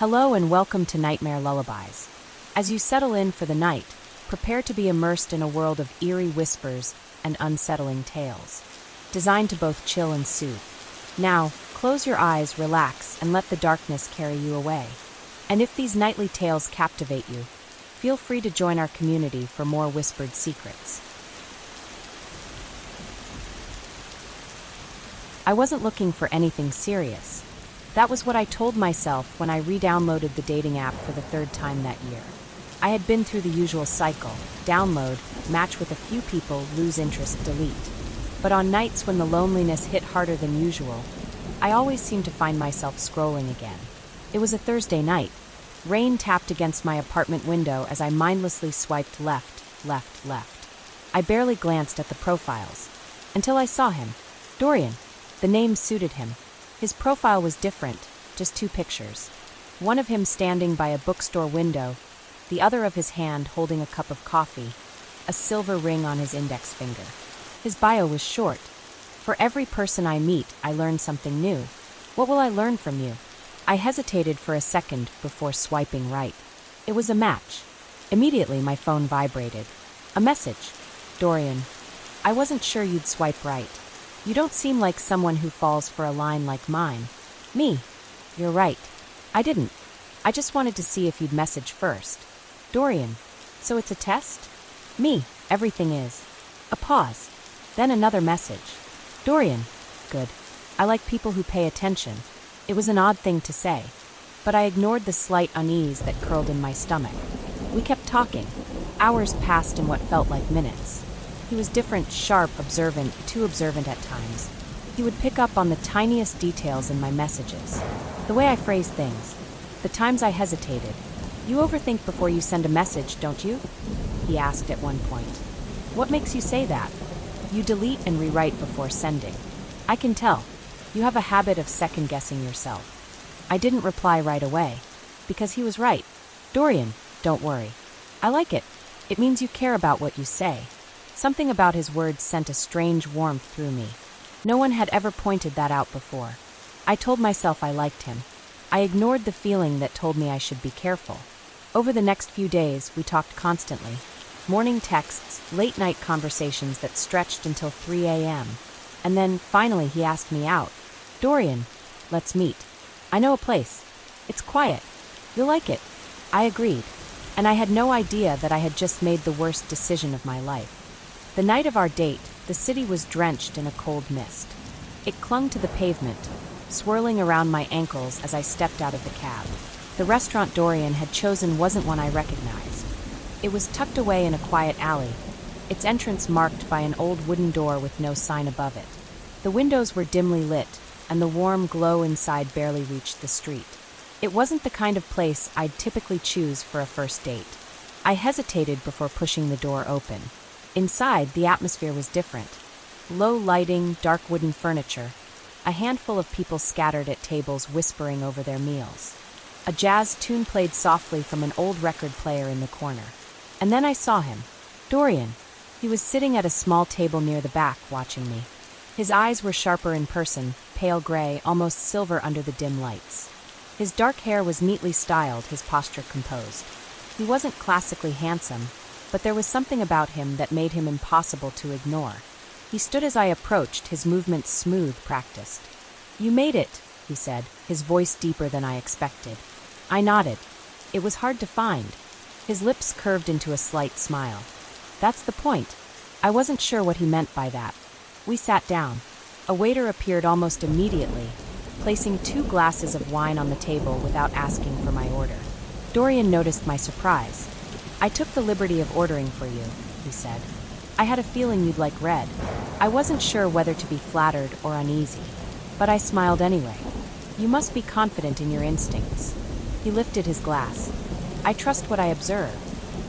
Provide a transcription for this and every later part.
Hello and welcome to Nightmare Lullabies. As you settle in for the night, prepare to be immersed in a world of eerie whispers and unsettling tales, designed to both chill and soothe. Now, close your eyes, relax, and let the darkness carry you away. And if these nightly tales captivate you, feel free to join our community for more whispered secrets. I wasn't looking for anything serious. That was what I told myself when I re-downloaded the dating app for the third time that year. I had been through the usual cycle: download, match with a few people, lose interest, delete. But on nights when the loneliness hit harder than usual, I always seemed to find myself scrolling again. It was a Thursday night. Rain tapped against my apartment window as I mindlessly swiped left. I barely glanced at the profiles, until I saw him. Dorian. The name suited him. His profile was different, just two pictures. One of him standing by a bookstore window, the other of his hand holding a cup of coffee, a silver ring on his index finger. His bio was short. For every person I meet, I learn something new. What will I learn from you? I hesitated for a second before swiping right. It was a match. Immediately my phone vibrated. A message. Dorian. I wasn't sure you'd swipe right. You don't seem like someone who falls for a line like mine. Me. You're right. I didn't. I just wanted to see if you'd message first. Dorian. So it's a test? Me. Everything is. A pause. Then another message. Dorian. Good. I like people who pay attention. It was an odd thing to say, but I ignored the slight unease that curled in my stomach. We kept talking. Hours passed in what felt like minutes. He was different, sharp, observant, too observant at times. He would pick up on the tiniest details in my messages. The way I phrased things. The times I hesitated. You overthink before you send a message, don't you? He asked at one point. What makes you say that? You delete and rewrite before sending. I can tell. You have a habit of second-guessing yourself. I didn't reply right away, because he was right. Dorian, don't worry. I like it. It means you care about what you say. Something about his words sent a strange warmth through me. No one had ever pointed that out before. I told myself I liked him. I ignored the feeling that told me I should be careful. Over the next few days, we talked constantly. Morning texts, late-night conversations that stretched until 3 a.m. And then, finally, he asked me out. Dorian, let's meet. I know a place. It's quiet. You'll like it. I agreed. And I had no idea that I had just made the worst decision of my life. The night of our date, the city was drenched in a cold mist. It clung to the pavement, swirling around my ankles as I stepped out of the cab. The restaurant Dorian had chosen wasn't one I recognized. It was tucked away in a quiet alley, its entrance marked by an old wooden door with no sign above it. The windows were dimly lit, and the warm glow inside barely reached the street. It wasn't the kind of place I'd typically choose for a first date. I hesitated before pushing the door open. Inside, the atmosphere was different. Low lighting, dark wooden furniture, a handful of people scattered at tables whispering over their meals. A jazz tune played softly from an old record player in the corner. And then I saw him. Dorian. He was sitting at a small table near the back, watching me. His eyes were sharper in person, pale gray, almost silver under the dim lights. His dark hair was neatly styled, his posture composed. He wasn't classically handsome, but there was something about him that made him impossible to ignore. He stood as I approached, his movements smooth, practiced. You made it, he said, his voice deeper than I expected. I nodded. It was hard to find. His lips curved into a slight smile. That's the point. I wasn't sure what he meant by that. We sat down. A waiter appeared almost immediately, placing 2 glasses of wine on the table without asking for my order. Dorian noticed my surprise. I took the liberty of ordering for you, he said. I had a feeling you'd like red. I wasn't sure whether to be flattered or uneasy, but I smiled anyway. You must be confident in your instincts. He lifted his glass. I trust what I observe.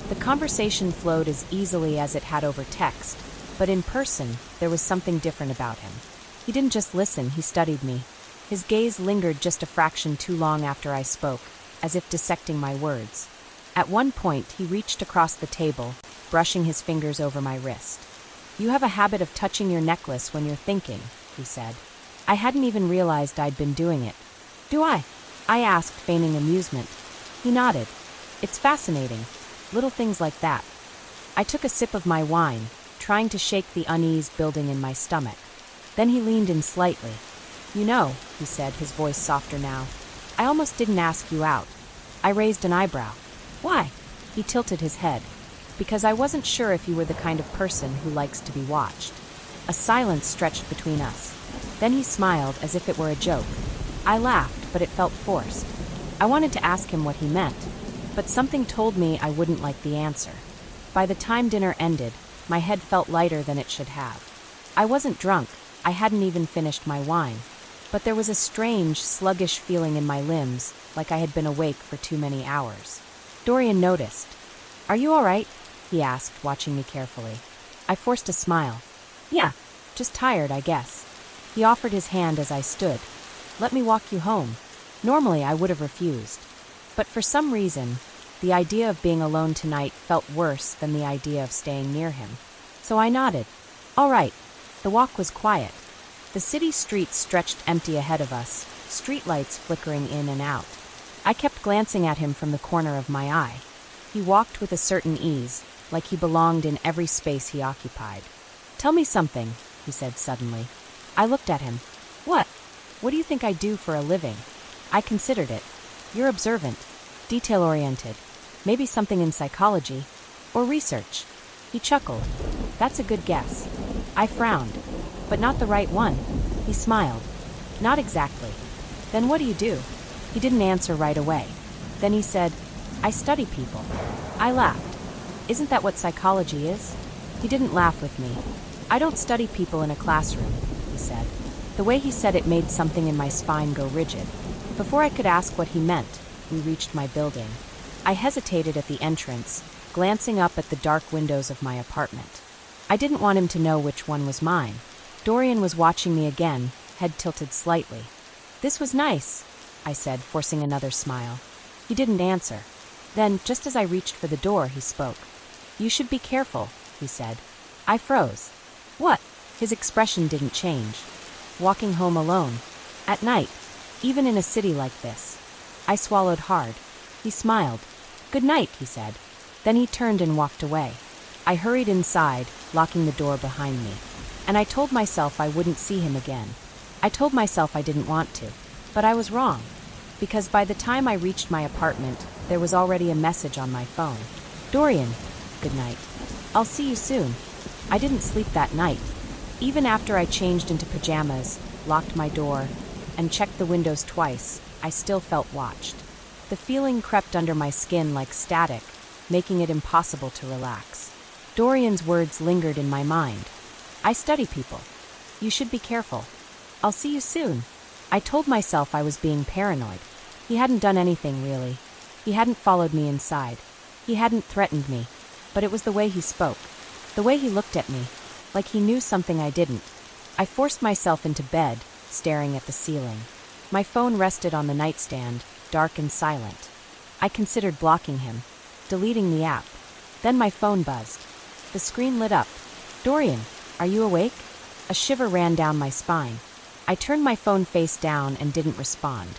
The conversation flowed as easily as it had over text, but in person, there was something different about him. He didn't just listen, he studied me. His gaze lingered just a fraction too long after I spoke, as if dissecting my words. At one point, he reached across the table, brushing his fingers over my wrist. You have a habit of touching your necklace when you're thinking, he said. I hadn't even realized I'd been doing it. Do I? I asked, feigning amusement. He nodded. It's fascinating. Little things like that. I took a sip of my wine, trying to shake the unease building in my stomach. Then he leaned in slightly. You know, he said, his voice softer now, I almost didn't ask you out. I raised an eyebrow. Why? He tilted his head. Because I wasn't sure if you were the kind of person who likes to be watched. A silence stretched between us. Then he smiled as if it were a joke. I laughed, but it felt forced. I wanted to ask him what he meant, but something told me I wouldn't like the answer. By the time dinner ended, my head felt lighter than it should have. I wasn't drunk, I hadn't even finished my wine, but there was a strange, sluggish feeling in my limbs, like I had been awake for too many hours. Dorian noticed. Are you all right? He asked, watching me carefully. I forced a smile. Yeah, just tired, I guess. He offered his hand as I stood. Let me walk you home. Normally I would have refused. But for some reason, the idea of being alone tonight felt worse than the idea of staying near him. So I nodded. All right. The walk was quiet. The city streets stretched empty ahead of us, streetlights flickering in and out. I kept glancing at him from the corner of my eye. He walked with a certain ease, like he belonged in every space he occupied. Tell me something, he said suddenly. I looked at him. What? What do you think I do for a living? I considered it. You're observant, detail-oriented, maybe something in psychology, or research. He chuckled. That's a good guess. I frowned. But not the right one. He smiled. Not exactly. Then what do you do? He didn't answer right away. Then he said, I study people. I laughed. Isn't that what psychology is? He didn't laugh with me. I don't study people in a classroom, he said. The way he said it made something in my spine go rigid. Before I could ask what he meant, we reached my building. I hesitated at the entrance, glancing up at the dark windows of my apartment. I didn't want him to know which one was mine. Dorian was watching me again, head tilted slightly. This was nice, I said, forcing another smile. He didn't answer. Then, just as I reached for the door, he spoke. You should be careful, he said. I froze. What? His expression didn't change. Walking home alone. At night. Even in a city like this. I swallowed hard. He smiled. Good night, he said. Then he turned and walked away. I hurried inside, locking the door behind me. And I told myself I wouldn't see him again. I told myself I didn't want to. But I was wrong. Because by the time I reached my apartment, there was already a message on my phone. Dorian, good night. I'll see you soon. I didn't sleep that night. Even after I changed into pajamas, locked my door, and checked the windows twice, I still felt watched. The feeling crept under my skin like static, making it impossible to relax. Dorian's words lingered in my mind. I study people. You should be careful. I'll see you soon. I told myself I was being paranoid. He hadn't done anything, really. He hadn't followed me inside. He hadn't threatened me. But it was the way he spoke. The way he looked at me. Like he knew something I didn't. I forced myself into bed, staring at the ceiling. My phone rested on the nightstand, dark and silent. I considered blocking him, deleting the app. Then my phone buzzed. The screen lit up. Dorian, are you awake? A shiver ran down my spine. I turned my phone face down and didn't respond.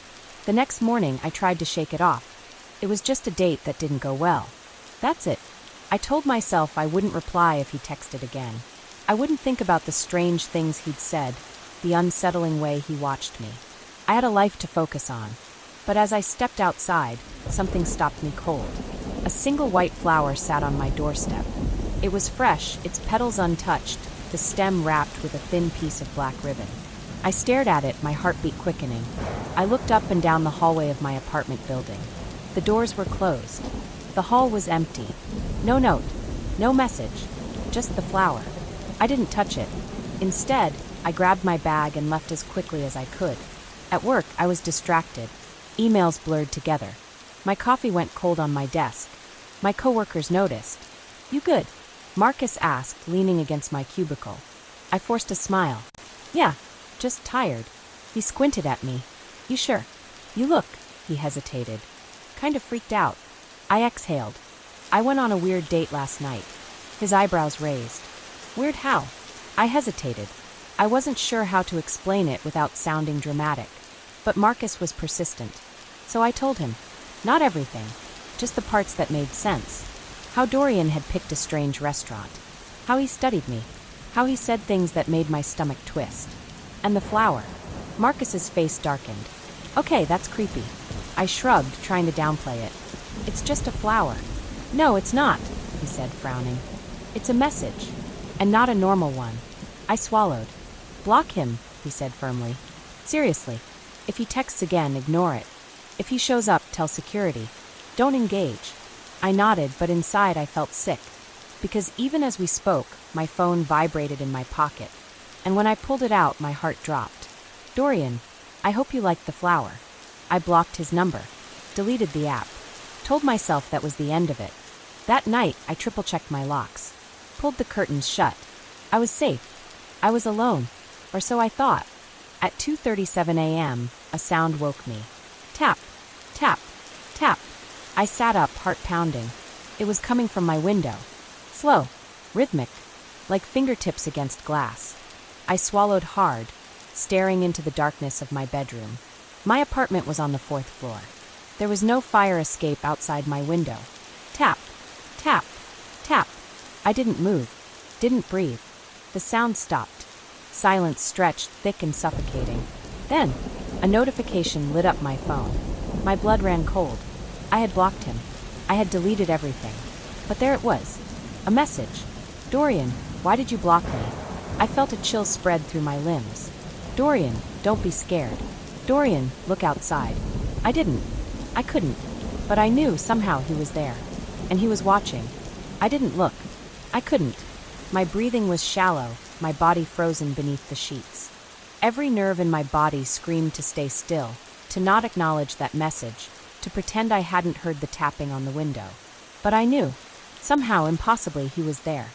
The next morning, I tried to shake it off. It was just a date that didn't go well. That's it. I told myself I wouldn't reply if he texted again. I wouldn't think about the strange things he'd said, the unsettling way he watched me. I had a life to focus on. But as I stepped outside, something stopped me cold. A single white flower sat on my doorstep. It was fresh, its petals untouched, the stem wrapped with a thin piece of black ribbon. I stared at it, my heartbeat quickening. I looked up and down the hallway of my apartment building. The doors were closed. The hall was empty. No note, no message, just the flower. I didn't touch it. Instead, I grabbed my bag and left as quickly as I could. At work, I was distracted. Emails blurred together. My coffee went cold on my desk. My coworkers noticed. You good? Marcus asked, leaning against my cubicle. I forced a smile. Yeah, just tired. He squinted at me. You sure? You look, he hesitated. Kind of freaked out. I exhaled. I went on a weird date last night. His eyebrows raised. Weird how? I hesitated. I wasn't sure how to explain it without sounding dramatic. But Marcus was persistent. So I told him. Not everything, just the parts that made sense. How Dorian had picked a strange restaurant. How he studied me. How he said things that made my stomach twist. And the flower. Marcus's face darkened. Okay, that's creepy. I shrugged, trying to downplay it. It's just a flower. No, it's not, he said, frowning. It's a message. And not a normal one. I swallowed. Block him, he said firmly. Seriously. If he texts again, ignore it. If he shows up, tell security. Don't engage. I nodded, but inside I felt sick. Because even as we spoke, my phone vibrated in my pocket. And when I pulled it out, my heart dropped. Dorian, I hope you liked the flower. I blocked his number. Deleted the app. Told myself that was the end of it. That night, I triple-checked my locks. Pulled the curtains shut. I was safe. I was alone. Or so I thought. At 2:37 a.m., a sound woke me. Tap, tap, tap. I sat up, heart pounding. It was coming from my window. Slow, rhythmic, like fingertips against glass. I swallowed hard, staring into the darkness of my bedroom. My apartment was on the 4th floor. There was no fire escape outside my window. Tap, tap, tap. I didn't move, didn't breathe. The sound stopped. Silence stretched, thick and suffocating. Then, a notification lit up my phone. My blood ran cold. I had blocked him. I had deleted everything. But there it was. A message. Dorian, why did you block me? I felt a chill spread through my limbs. Dorian, don't be scared. Dorian, look outside. I didn't. I couldn't. But I knew somehow he was there. And he was watching. I didn't look. I couldn't. My breathing was shallow, my body frozen beneath the sheets. Every nerve in my body screamed to stay still, to not acknowledge that message, to pretend I hadn't heard the tapping on the window. But I knew. Somehow, impossibly, he was there.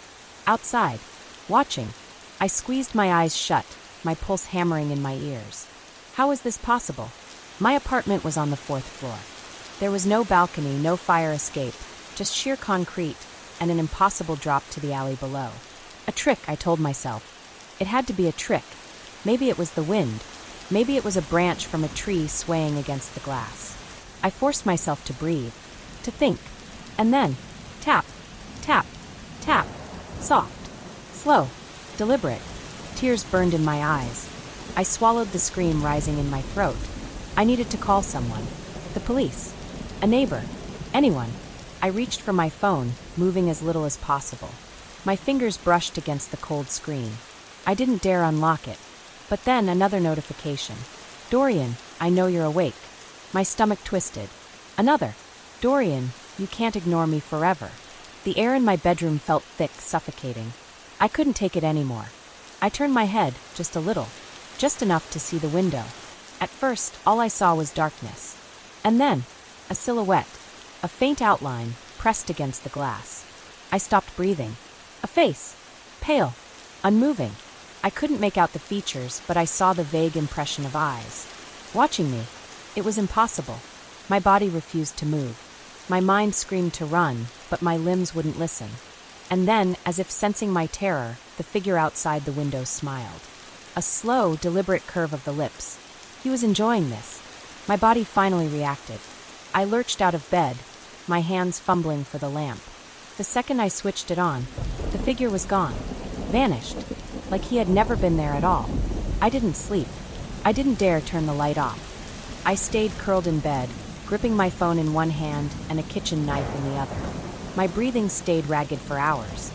Outside. Watching. I squeezed my eyes shut, my pulse hammering in my ears. How was this possible? My apartment was on the 4th floor. There was no balcony, no fire escape, just sheer concrete and an impossible drop to the alley below. A trick, I told myself. It had to be a trick. Maybe it was the wind. Maybe it was a branch from a tree swaying against the glass. I forced myself to breathe, to think. And then, tap, tap, tap. Soft, slow, deliberate. Tears burned in my eyes. I swallowed the scream rising in my throat. I needed to call someone. The police. A neighbor. Anyone. I reached for my phone, moving as little as possible. My fingers brushed against the cold screen. I didn't dare unlock it. But then another notification. Dorian, I know you're awake. My stomach twisted. Another. Dorian, you can't ignore me forever. The air in my bedroom felt thick, suffocating. I couldn't take it anymore. I turned my head, just a little. Just enough to see the window. At first, all I saw was darkness. And then, a silhouette. A faint outline, pressed against the glass. I stopped breathing. A face. Pale. Unmoving. I couldn't make out the features, but I saw the vague impression of eyes. Watching me. It was impossible. My body refused to move. My mind screamed to run, but my limbs wouldn't listen. And then, as if sensing my terror, the figure outside the window smiled. A slow, deliberate curve of the lips. He was enjoying this. My body finally reacted. I lurched out of bed, my hands fumbling for the lamp. The second I switched it on, the figure was gone. Vanished. Like he had never been there at all. I didn't sleep. I didn't dare turn the light off. I stayed curled in bed, gripping my phone in one hand and a kitchen knife in the other. My breathing stayed ragged for hours.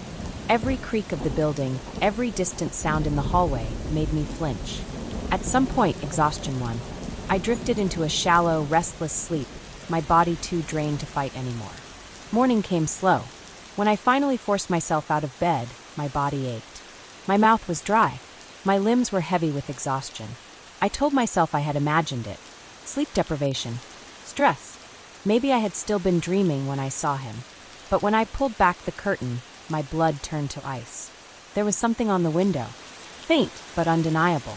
Every creak of the building, every distant sound in the hallway made me flinch. At some point, exhaustion won. I drifted into a shallow, restless sleep, my body too drained to fight anymore. Morning came slow. When I finally forced myself out of bed, my body ached. My mouth was dry. My limbs were heavy with exhaustion. I told myself I had imagined it. Sleep deprivation. Stress. Maybe I had still been dreaming when I saw him. But when I pulled back the curtain, my blood turned to ice. There was something on the window. Faint, but undeniable.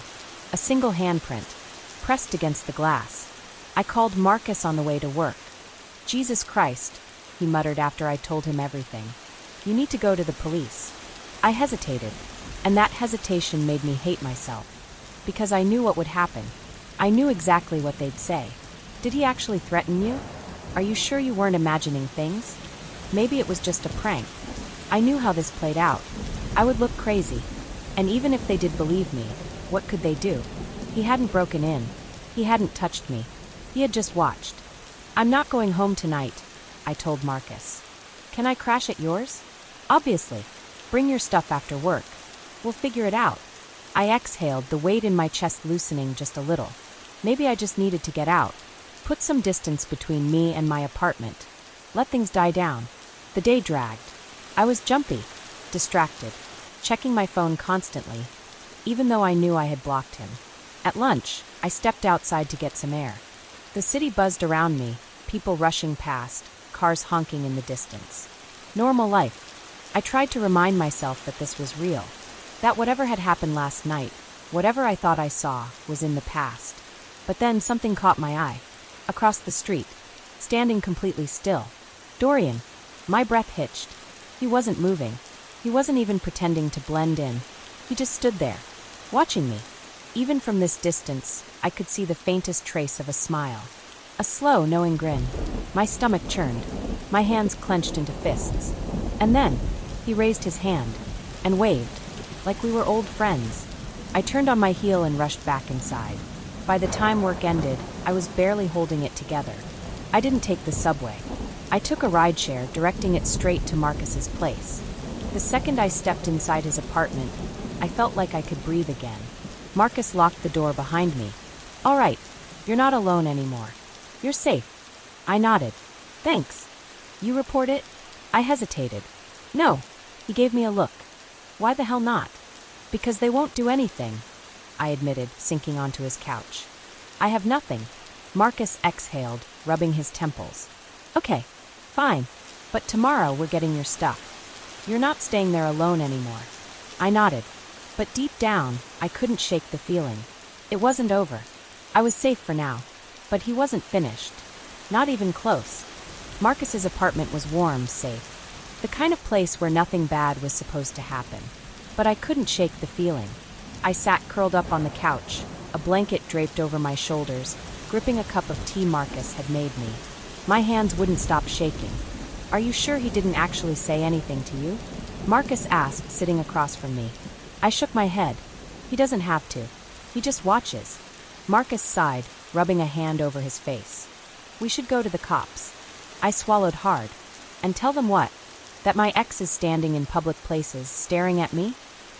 A single handprint, pressed against the glass. I called Marcus on the way to work. Jesus Christ, he muttered after I told him everything. You need to go to the police. I hesitated, and that hesitation made me hate myself. Because I knew what would happen. I knew exactly what they'd say. Did he actually threaten you? Are you sure you weren't imagining things? Maybe it was just a prank. I knew how this played out. I would look crazy. And even if they did believe me, what could they do? He hadn't broken in. He hadn't touched me. He had just watched. I'm not going home tonight, I told Marcus. Can I crash at yours? Obviously. Bring your stuff after work. We'll figure it out. I exhaled, the weight in my chest loosening just a little. Maybe I just needed to get out. Put some distance between me and my apartment. Let things die down. The day dragged. I was jumpy, distracted, checking my phone constantly, even though I knew I had blocked him. At lunch, I stepped outside to get some air. The city buzzed around me, people rushing past, cars honking in the distance. Normal life. I tried to remind myself that this was real, that whatever had happened last night, whatever I thought I saw, was in the past. But then something caught my eye. Across the street, standing completely still. Dorian. My breath hitched. He wasn't moving. He wasn't even pretending to blend in. He just stood there, watching me. Even from this distance, I could see the faintest trace of a smile. A slow, knowing grin. My stomach churned. My hands clenched into fists. And then, he raised his hand and waved, like we were old friends. I turned on my heel and rushed back inside. By the time work ended, I was barely holding it together. I didn't take the subway. I took a rideshare, directing it straight to Marcus's place. The second I stepped inside his apartment, I felt like I could breathe again. Marcus locked the door behind me. All right, you're not alone anymore. You're safe. I nodded. Thanks. You report it? I hesitated. No. He gave me a look. Why the hell not? Because they won't do anything, I admitted, sinking onto his couch. I have nothing. Marcus exhaled, rubbing his temples. Okay, fine. But tomorrow we're getting your stuff. You're not staying there alone anymore. I nodded. But deep down, I couldn't shake the feeling. It wasn't over. I was safe for now. But he wasn't finished. Not even close. Marcus's apartment was warm, safe. The kind of place where nothing bad was supposed to happen. But I couldn't shake the feeling. I sat curled up on the couch, a blanket draped over my shoulders, gripping a cup of tea Marcus had made me. My hands wouldn't stop shaking. Are you sure he didn't actually say anything to you? Marcus asked, sitting across from me. I shook my head. He doesn't have to. He just watches. Marcus sighed, rubbing a hand over his face. We should go to the cops. I swallowed hard. And tell them what? That my ex is standing in public places, staring at me?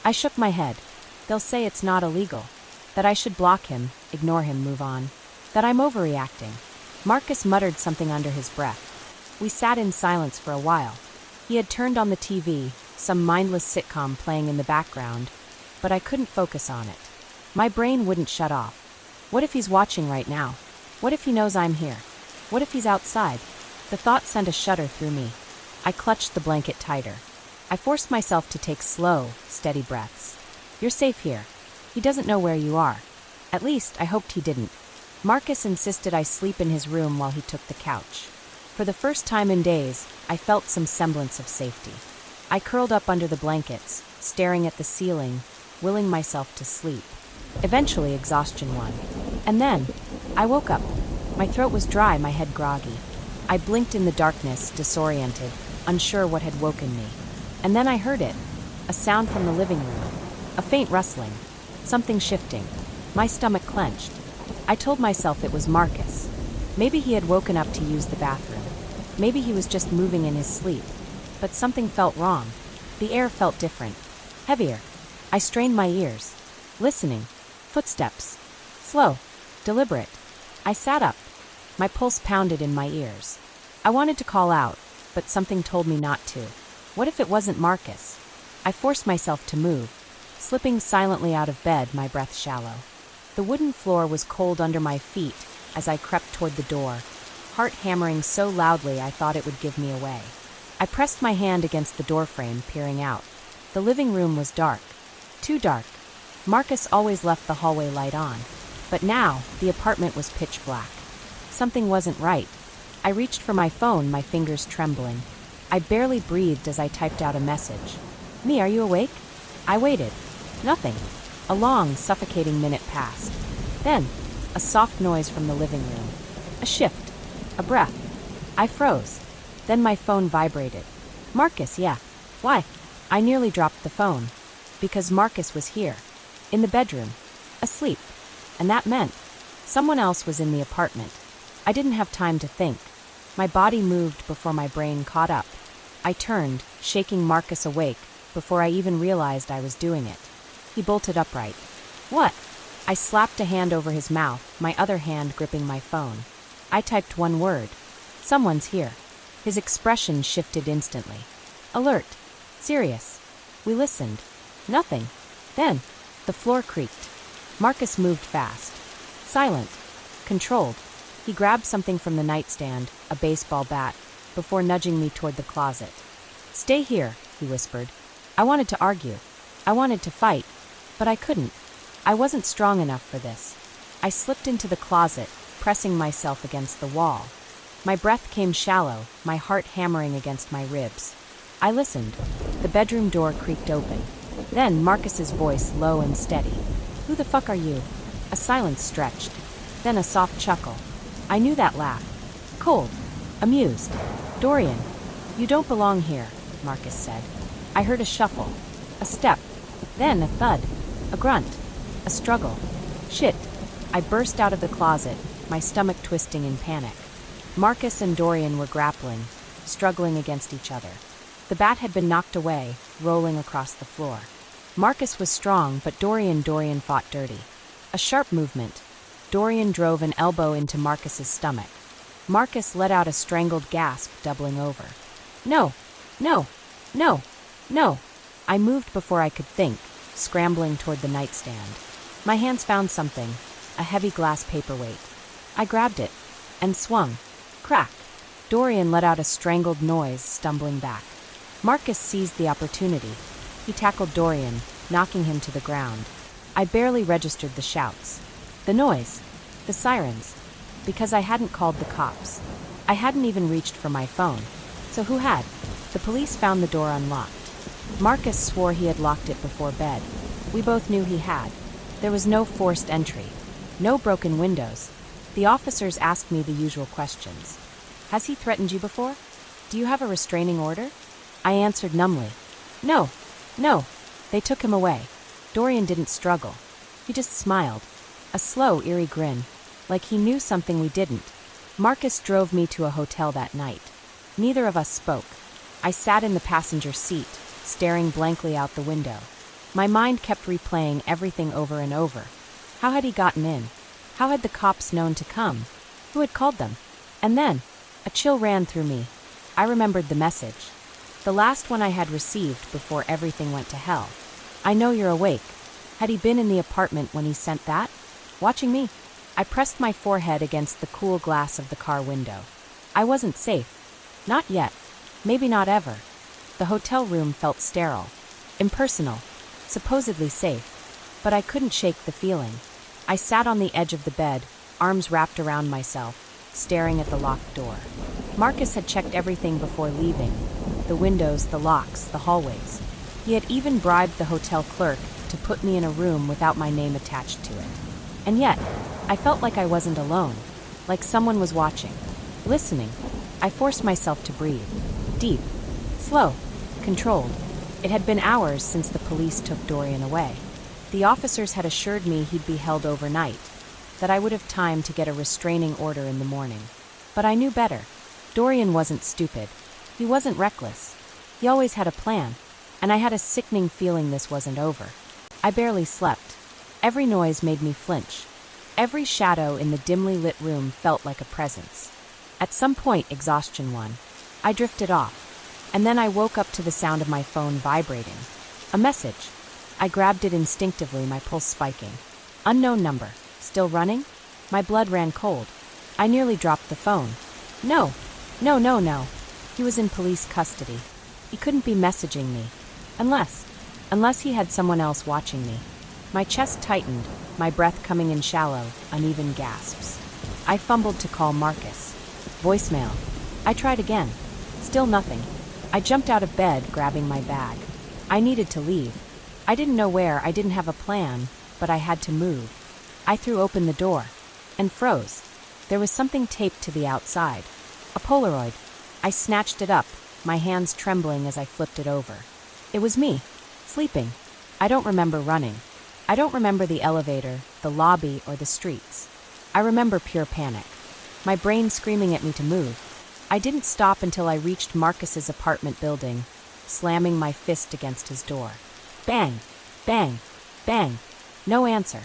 I shook my head. They'll say it's not illegal. That I should block him, ignore him, move on. That I'm overreacting. Marcus muttered something under his breath. We sat in silence for a while. He had turned on the TV, some mindless sitcom playing in the background, but I couldn't focus on it. My brain wouldn't shut off. What if he's watching right now? What if he knows I'm here? What if he's outside? The thought sent a shudder through me. I clutched the blanket tighter. I forced myself to take slow, steady breaths. You're safe here. He doesn't know where you are. At least, I hoped he didn't. Marcus insisted I sleep in his room while he took the couch. For the first time in days, I felt some semblance of safety. I curled up under the blankets, staring at the ceiling, willing myself to sleep. Eventually, exhaustion won. And then, I woke up. My throat was dry, my head groggy. I blinked in the darkness, disoriented, unsure what had woken me. And then I heard it. A sound from the living room. A faint rustling. Something shifting. My stomach clenched. I told myself it was Marcus. Maybe he had woken up to use the bathroom. Maybe he was just moving in his sleep. But something felt wrong. The air felt different. Heavier. I strained my ears. Listening. Footsteps. Slow. Deliberate. I sat up. My pulse pounded in my ears. I wanted to call out, but something told me not to. What if it wasn't Marcus? I forced myself to move, slipping silently out of bed, my breath shallow. The wooden floor was cold under my feet as I crept toward the door, heart hammering so loudly I thought it would give me away. I pressed my hand against the doorframe, peering out. The living room was dark. Too dark. Marcus always left the hallway light on. But now, the apartment was pitch black. Something wasn't right. I reached for my phone, my fingers trembling. I barely breathed as I typed out a message. Me, are you awake? I waited. Nothing. A long, suffocating minute passed. Then, a soft noise from the living room. A shift. A breath. I froze. Then my phone vibrated. Marcus, yeah. Why? I nearly dropped the phone. Because Marcus was here. In the bedroom. Asleep. And that meant someone else was in the apartment. I didn't have time to think. My body moved before my brain caught up. I turned, shaking Marcus awake, before I even realized I was doing it. He bolted upright. What? I slapped a hand over his mouth, my other hand gripping my phone. I typed one word. Someone's here. His expression shifted instantly. Alert. Serious. We listened. Nothing. Then, the floor creaked. Marcus moved fast. Silent. Controlled. He grabbed something from the nightstand, a baseball bat, before nudging me toward the closet. Stay here, he whispered. I wanted to argue. I wanted to fight. But I couldn't. I wasn't strong enough for this. I slipped into the closet, pressing myself against the wall. My breath came shallow, my heart hammering against my ribs. I listened. The bedroom door creaked open. Then Marcus's voice, low and steady. Who the fuck are you? A silence stretched. Then a soft chuckle. I knew that laugh. Cold. Amused. Dorian, you don't belong here, Marcus said. I heard a shuffle. A step. Then a thud. A grunt. A struggle. Shit. I burst out of the closet, my stomach twisting in panic. Marcus and Dorian were grappling, struggling against each other. The bat had been knocked away, rolling across the floor. Marcus was strong, but Dorian fought dirty. A sharp movement. Dorian drove an elbow into Marcus's stomach. Marcus let out a strangled gasp, doubling over. No, no, no, no. I moved before I could think, scrambling toward the nightstand. My hands found something, a heavy glass paperweight. I grabbed it and swung. Crack. Dorian let out a strangled noise, stumbling back. Marcus seized the opportunity. He tackled Dorian, knocking him to the ground. I barely registered the shouts. The noise. The sirens. Because I hadn't called the cops. I hadn't even reached for my phone. So who had? The police found the door unlocked. Marcus swore he had locked it before bed. We both knew he had. There was no forced entry. No broken windows. The officers asked me the usual questions. Has he threatened you before? Do you have a restraining order? I answered numbly. No, no. They took him away. Dorian didn't struggle. He just smiled. A slow, eerie grin. Like he knew something we didn't. Marcus drove me to a hotel that night. Neither of us spoke. I sat in the passenger seat, staring blankly out the window. My mind kept replaying everything over and over. How had he gotten in? How had the cops known to come? Who had called them? And then, a chill ran through me. I remembered the message. The last one I had received before everything went to hell. I know you're awake. Had he been in the apartment when he sent that? Watching me? I pressed my forehead against the cool glass of the car window. I wasn't safe. Not yet. Maybe not ever. The hotel room felt sterile. Impersonal. Supposedly safe. But I couldn't shake the feeling. I sat on the edge of the bed, arms wrapped around myself, staring at the locked door. Marcus had checked everything before leaving. The windows, the locks, the hallways. He had even bribed the hotel clerk to put me in a room without my name attached to it. And yet, I felt like I wasn't alone, like someone was watching, listening. I forced myself to breathe. Deep, slow, controlled. It had been hours since the police took Dorian away. The officers had assured me he'd be held overnight, that I would have time to get a restraining order in the morning. But I knew better. Dorian wasn't stupid. He wasn't reckless. He always had a plan, and I had a sickening feeling this wasn't over. I barely slept. Every noise made me flinch. Every shadow in the dimly lit room felt like a presence. At some point, exhaustion won. I drifted off, and then I woke up to the sound of my phone vibrating. A message. I grabbed it instinctively, my pulse spiking. Unknown number. Still running? My blood ran cold. I nearly dropped the phone. No. No. He was in police custody. He couldn't be messaging me. Unless he had someone else watching me. My chest tightened, my breath coming in shallow, uneven gasps. I fumbled to call Marcus. Voicemail. I tried again. Still nothing. I jumped out of bed, grabbing my bag. I needed to leave. I didn't know where, I didn't have a plan, but I had to move. I threw open the door and froze. There was something taped to the outside. A Polaroid. I snatched it up, my hands trembling as I flipped it over. It was me, sleeping. I don't remember running. I don't remember the elevator, the lobby, or the streets. I remember pure panic. My brain screaming at me to move. I didn't stop until I reached Marcus's apartment building, slamming my fist against his door. Bang! Bang! Bang! No answer.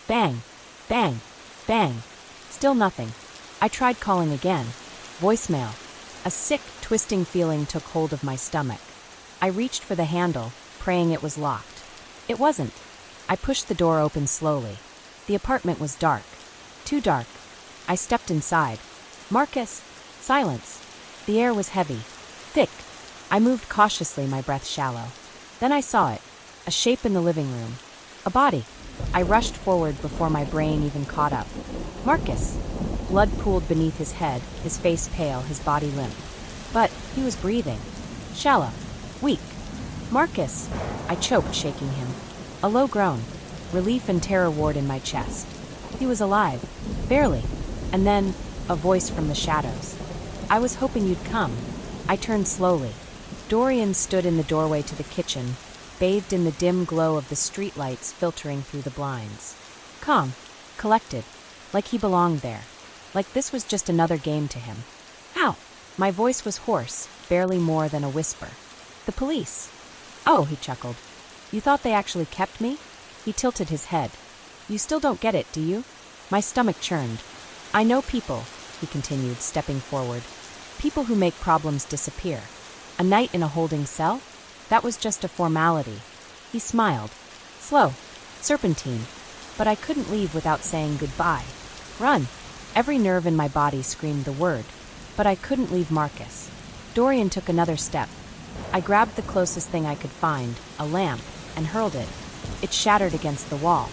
Bang! Bang! Bang! Still nothing. I tried calling again. Voicemail. A sick, twisting feeling took hold of my stomach. I reached for the handle, praying it was locked. It wasn't. I pushed the door open slowly. The apartment was dark. Too dark. I stepped inside. Marcus! Silence. The air was heavy. Thick. I moved cautiously, my breath shallow. Then I saw it. A shape in the living room. A body. I rushed forward before my brain even caught up. Marcus! Blood pooled beneath his head, his face pale, his body limp. But he was breathing. Shallow. Weak. Marcus! I choked, shaking him. A low groan. Relief and terror warred in my chest. He was alive. Barely. And then, a voice from the shadows. I was hoping you'd come. I turned slowly. Dorian stood in the doorway to the kitchen, bathed in the dim glow of the streetlights filtering through the blinds. Calm. Collected. Like he belonged there. Like this was just another game to him. How? My voice was hoarse, barely more than a whisper. The police. Oh, he chuckled. You thought they actually kept me? He tilted his head. You still don't get it, do you? My stomach churned. I know people, he continued, stepping forward. People who make problems disappear. A night in a holding cell? That was just a formality. He smiled. Slow. Serpentine. But I couldn't leave without saying goodbye. Run. Every nerve in my body screamed the word. But I couldn't leave Marcus. Dorian took another step. I grabbed the closest thing I could find, a lamp, and hurled it. It shattered against the wall.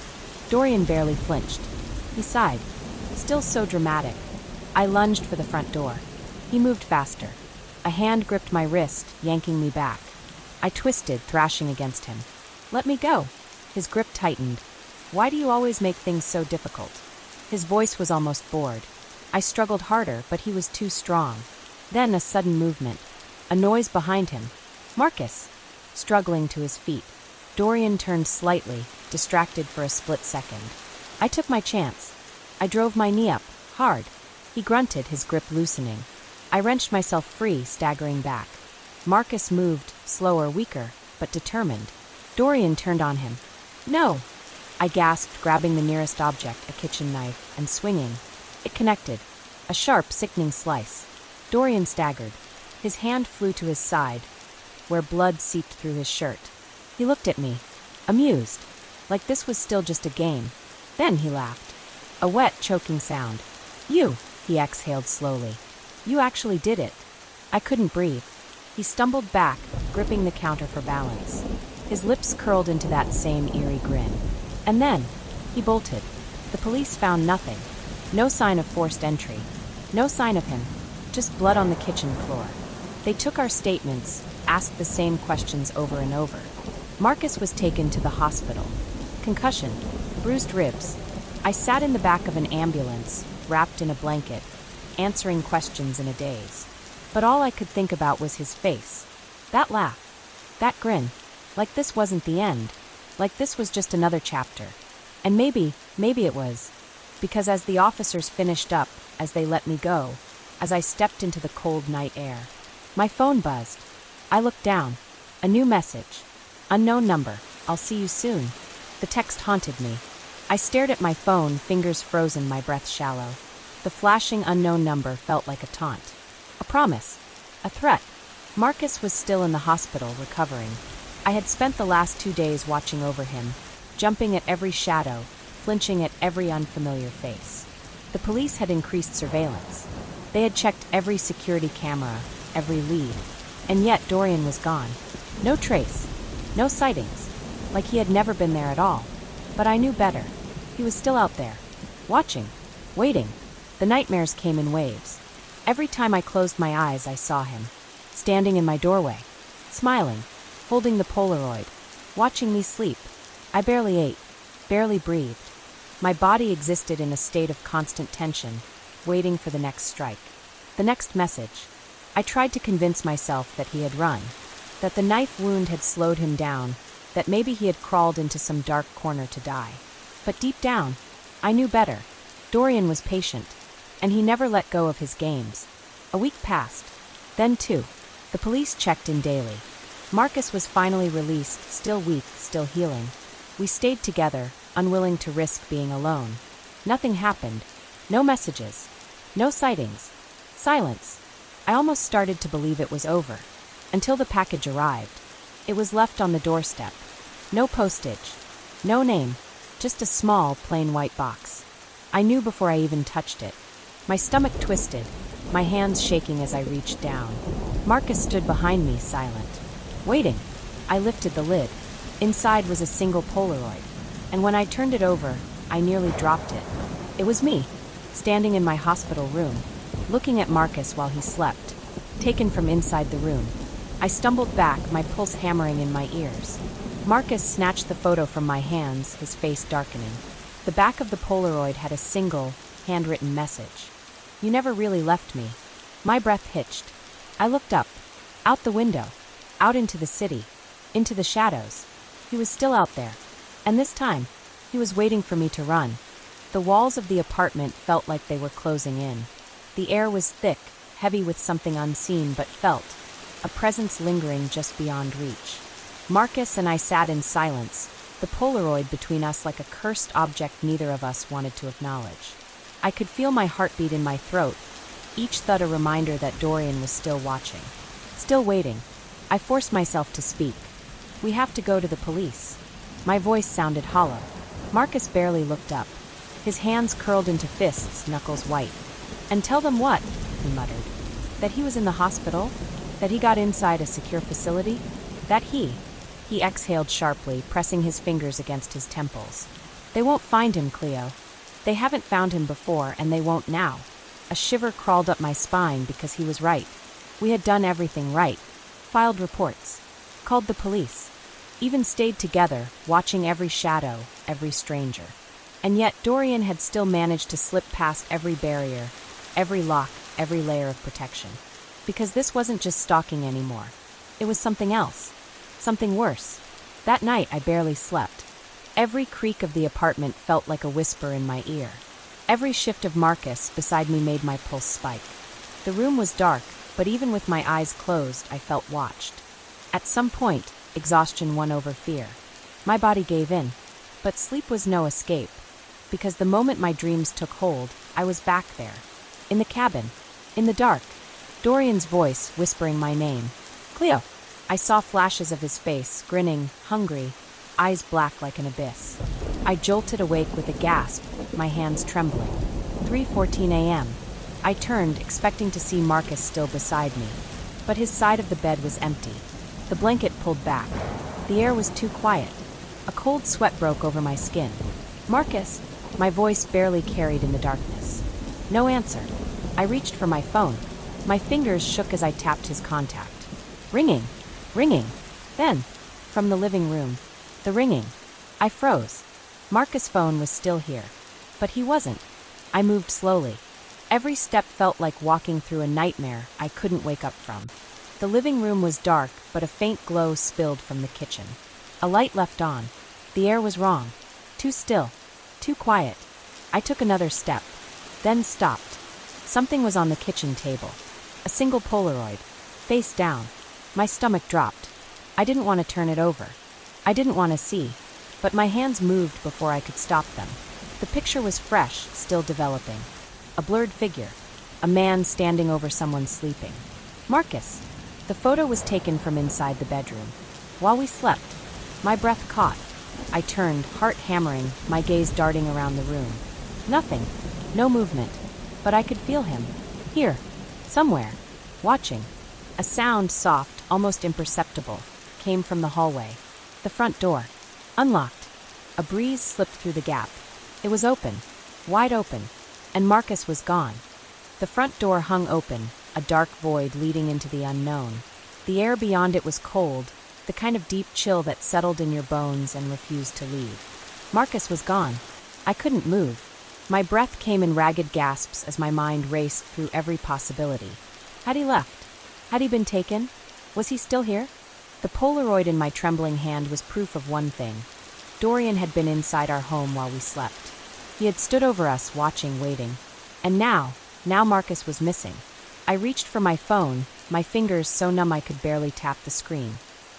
Dorian barely flinched. He sighed. Still so dramatic. I lunged for the front door. He moved faster. A hand gripped my wrist, yanking me back. I twisted, thrashing against him. Let me go. His grip tightened. Why do you always make things so difficult? His voice was almost bored. I struggled harder, but he was too strong. Then a sudden movement. A noise behind him. Marcus! Struggling to his feet. Dorian turned slightly, distracted for a split second. I took my chance. I drove my knee up, hard. He grunted, his grip loosening. I wrenched myself free, staggering back. Marcus moved, slower, weaker, but determined. Dorian turned on him. No! I gasped, grabbing the nearest object, a kitchen knife, and swinging. It connected. A sharp, sickening slice. Dorian staggered. His hand flew to his side, where blood seeped through his shirt. He looked at me, amused, like this was still just a game. Then he laughed. A wet, choking sound. You, he exhaled slowly. You actually did it. I couldn't breathe. He stumbled back, gripping the counter for balance. His lips curled into that same eerie grin. And then, he bolted. The police found nothing. No sign of forced entry. No sign of him. Just blood on the kitchen floor. They took our statements, asked the same questions over and over. Marcus was taken to the hospital. Concussion. Bruised ribs. I sat in the back of an ambulance, wrapped in a blanket, answering questions in a daze. But all I could think about was his face. That laugh. That grin. Like this wasn't the end. Like this was just another chapter. And maybe it was. Because as the officers finished up, as they let me go, as I stepped into the cold night air, my phone buzzed. I looked down. A new message. Unknown number. I'll see you soon. The text haunted me. I stared at my phone, fingers frozen, my breath shallow. The flashing unknown number felt like a taunt. A promise. A threat. Marcus was still in the hospital, recovering. I had spent the last 2 days watching over him, jumping at every shadow, flinching at every unfamiliar face. The police had increased surveillance. They had checked every security camera, every lead. And yet Dorian was gone. No trace. No sightings. Like he had never been there at all. But I knew better. He was still out there. Watching. Waiting. The nightmares came in waves. Every time I closed my eyes, I saw him. Standing in my doorway. Smiling. Holding the Polaroid. Watching me sleep. I barely ate. Barely breathed. My body existed in a state of constant tension. waiting for the next strike. The next message. I tried to convince myself that he had run, that the knife wound had slowed him down, that maybe he had crawled into some dark corner to die. But deep down, I knew better. Dorian was patient, and he never let go of his games. A week passed. Then two. The police checked in daily. Marcus was finally released, still weak, still healing. We stayed together, unwilling to risk being alone. Nothing happened. No messages. No sightings. Silence. I almost started to believe it was over. Until the package arrived. It was left on the doorstep. No postage. No name. Just a small, plain white box. I knew before I even touched it. My stomach twisted, my hands shaking as I reached down. Marcus stood behind me, silent. Waiting. I lifted the lid. Inside was a single Polaroid. And when I turned it over, I nearly dropped it. It was me, standing in my hospital room, looking at Marcus while he slept, taken from inside the room. I stumbled back, my pulse hammering in my ears. Marcus snatched the photo from my hands, his face darkening. The back of the Polaroid had a single, handwritten message. You never really left me. My breath hitched. I looked up, out the window, out into the city, into the shadows. He was still out there. And this time, he was waiting for me to run. The walls of the apartment felt like they were closing in. The air was thick, heavy with something unseen but felt, a presence lingering just beyond reach. Marcus and I sat in silence, the Polaroid between us like a cursed object neither of us wanted to acknowledge. I could feel my heartbeat in my throat, each thud a reminder that Dorian was still watching. Still waiting. I forced myself to speak. We have to go to the police. My voice sounded hollow. Marcus barely looked up. His hands curled into fists, knuckles white. And tell them what? He muttered. That he was in the hospital? That he got inside a secure facility? That he exhaled sharply, pressing his fingers against his temples. They won't find him, Cleo. They haven't found him before, and they won't now. A shiver crawled up my spine because he was right. We had done everything right. Filed reports. Called the police. Even stayed together, watching every shadow, every stranger. And yet Dorian had still managed to slip past every barrier, every lock, every layer of protection. Because this wasn't just stalking anymore. It was something else. Something worse. That night I barely slept. Every creak of the apartment felt like a whisper in my ear. Every shift of Marcus beside me made my pulse spike. The room was dark, but even with my eyes closed, I felt watched. At some point, exhaustion won over fear. My body gave in, but sleep was no escape. Because the moment my dreams took hold, I was back there. In the cabin. In the dark. Dorian's voice whispering my name. Cleo. I saw flashes of his face, grinning, hungry, eyes black like an abyss. I jolted awake with a gasp, my hands trembling. 3:14 a.m. I turned, expecting to see Marcus still beside me. But his side of the bed was empty. The blanket pulled back. The air was too quiet. A cold sweat broke over my skin. Marcus, my voice barely carried in the darkness. No answer. I reached for my phone. My fingers shook as I tapped his contact. Ringing. Ringing. Then, from the living room, the ringing. I froze. Marcus' phone was still here. But he wasn't. I moved slowly. Every step felt like walking through a nightmare I couldn't wake up from. The living room was dark, but a faint glow spilled from the kitchen. A light left on. The air was wrong. Too still. Too quiet. I took another step. Then stopped. Something was on the kitchen table. A single Polaroid. Face down. My stomach dropped. I didn't want to turn it over. I didn't want to see. But my hands moved before I could stop them. The picture was fresh, still developing. A blurred figure. A man standing over someone sleeping. Marcus. The photo was taken from inside the bedroom. While we slept, my breath caught. I turned, heart hammering, my gaze darting around the room. Nothing. No movement. But I could feel him. Here. Somewhere. Watching. A sound, soft, almost imperceptible, came from the hallway. The front door. Unlocked. A breeze slipped through the gap. It was open. Wide open. And Marcus was gone. The front door hung open, a dark void leading into the unknown. The air beyond it was cold, the kind of deep chill that settled in your bones and refused to leave. Marcus was gone. I couldn't move. My breath came in ragged gasps as my mind raced through every possibility. Had he left? Had he been taken? Was he still here? The Polaroid in my trembling hand was proof of one thing. Dorian had been inside our home while we slept. He had stood over us, watching, waiting. And now Marcus was missing. I reached for my phone, my fingers so numb I could barely tap the screen.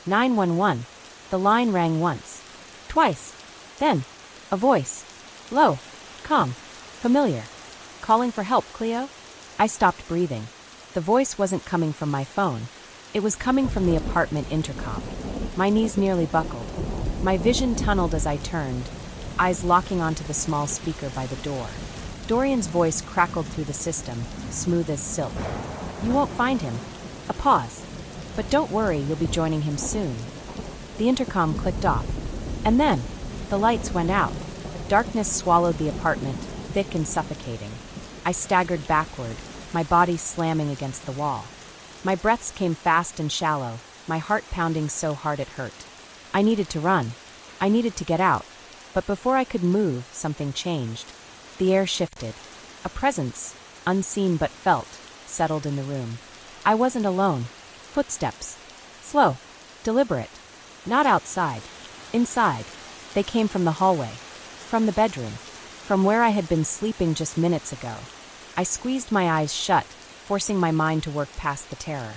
911. The line rang once. Twice. Then, a voice. Low. Calm. Familiar. Calling for help, Cleo? I stopped breathing. The voice wasn't coming from my phone. It was coming from the apartment intercom. My knees nearly buckled. My vision tunneled as I turned, eyes locking onto the small speaker by the door. Dorian's voice crackled through the system, smooth as silk. You won't find him. A pause. But don't worry, you'll be joining him soon. The intercom clicked off. And then, the lights went out. Darkness swallowed the apartment, thick and suffocating. I staggered backward, my body slamming against the wall. My breaths came fast and shallow, my heart pounding so hard it hurt. I needed to run. I needed to get out. But before I could move, something changed. The air shifted. A presence, unseen but felt, settled in the room. I wasn't alone. Footsteps. Slow. Deliberate. Not outside. Inside. They came from the hallway. From the bedroom. From where I had been sleeping just minutes ago. I squeezed my eyes shut, forcing my mind to work past the terror.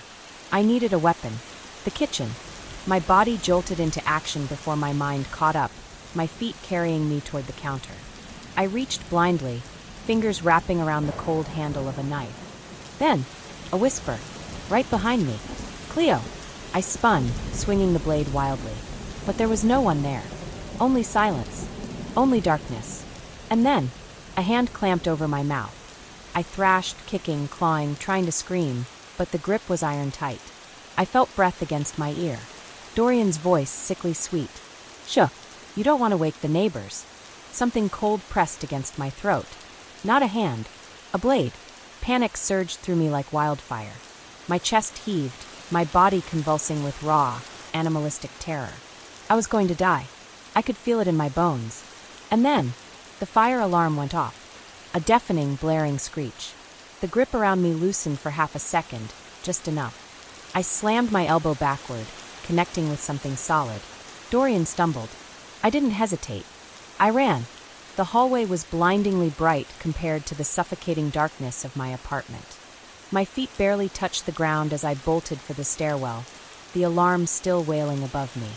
I needed a weapon. The kitchen. My body jolted into action before my mind caught up, my feet carrying me toward the counter. I reached blindly, fingers wrapping around the cold handle of a knife. Then, a whisper, right behind me. Cleo! I spun, swinging the blade wildly. But there was no one there. Only silence. Only darkness. And then, a hand clamped over my mouth. I thrashed, kicking, clawing, trying to scream, but the grip was iron tight. I felt breath against my ear. Dorian's voice, sickly sweet. Shuh, you don't want to wake the neighbors. Something cold pressed against my throat. Not a hand. A blade. Panic surged through me like wildfire. My chest heaved, my body convulsing with raw, animalistic terror. I was going to die. I could feel it in my bones. And then, the fire alarm went off. A deafening, blaring screech. The grip around me loosened for half a second, just enough. I slammed my elbow backward, connecting with something solid. Dorian stumbled. I didn't hesitate. I ran. The hallway was blindingly bright compared to the suffocating darkness of my apartment. My feet barely touched the ground as I bolted for the stairwell, the alarm still wailing above me.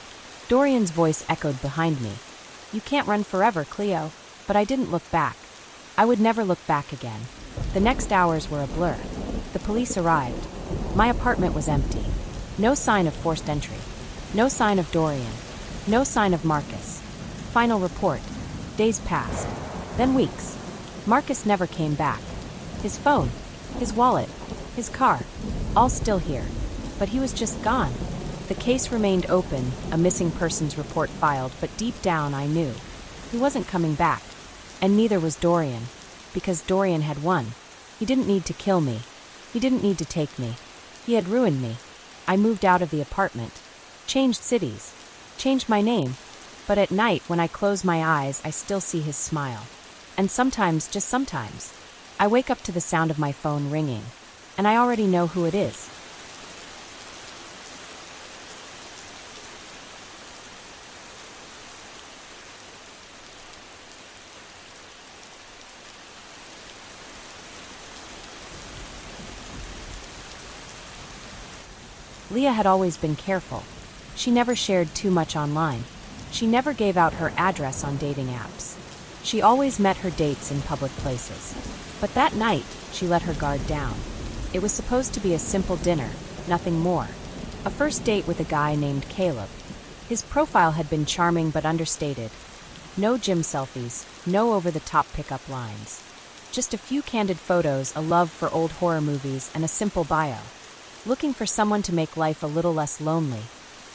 Dorian's voice echoed behind me. You can't run forever, Cleo. But I didn't look back. I would never look back again. The next hours were a blur. The police arrived. My apartment was empty. No sign of forced entry. No sign of Dorian. No sign of Marcus. Final report. Days passed. Then weeks. Marcus never came back. His phone, his wallet, his car, all still here. But he was just gone. The case remained open, a missing persons report filed, but deep down I knew. He wasn't coming back. And neither was Dorian. Because Dorian had won. He didn't need to kill me. He didn't need to take me. He had ruined me. I moved out of the apartment. Changed cities. Changed my name. But at night, when I close my eyes, I still see his smile. And sometimes, just sometimes, I wake up to the sound of my phone ringing. And I already know who it is. Leah had always been careful. She never shared too much online. She never gave out her address on dating apps. She always met her dates in public places. But that night, she let her guard down. It was supposed to be a simple dinner, nothing more. A first date with a guy named Caleb. His profile had been charming but understated. No gym selfies, no over-the-top pickup lines. Just a few candid photos, a love for old horror movies, and a simple bio. Looking for someone to make life a little less lonely.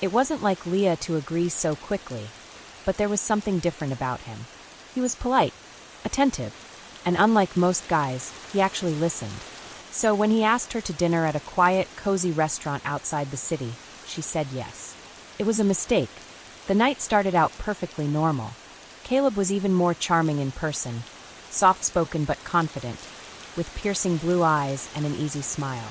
It wasn't like Leah to agree so quickly, but there was something different about him. He was polite, attentive, and unlike most guys, he actually listened. So when he asked her to dinner at a quiet, cozy restaurant outside the city, she said yes. It was a mistake. The night started out perfectly normal. Caleb was even more charming in person. soft-spoken but confident, with piercing blue eyes and an easy smile.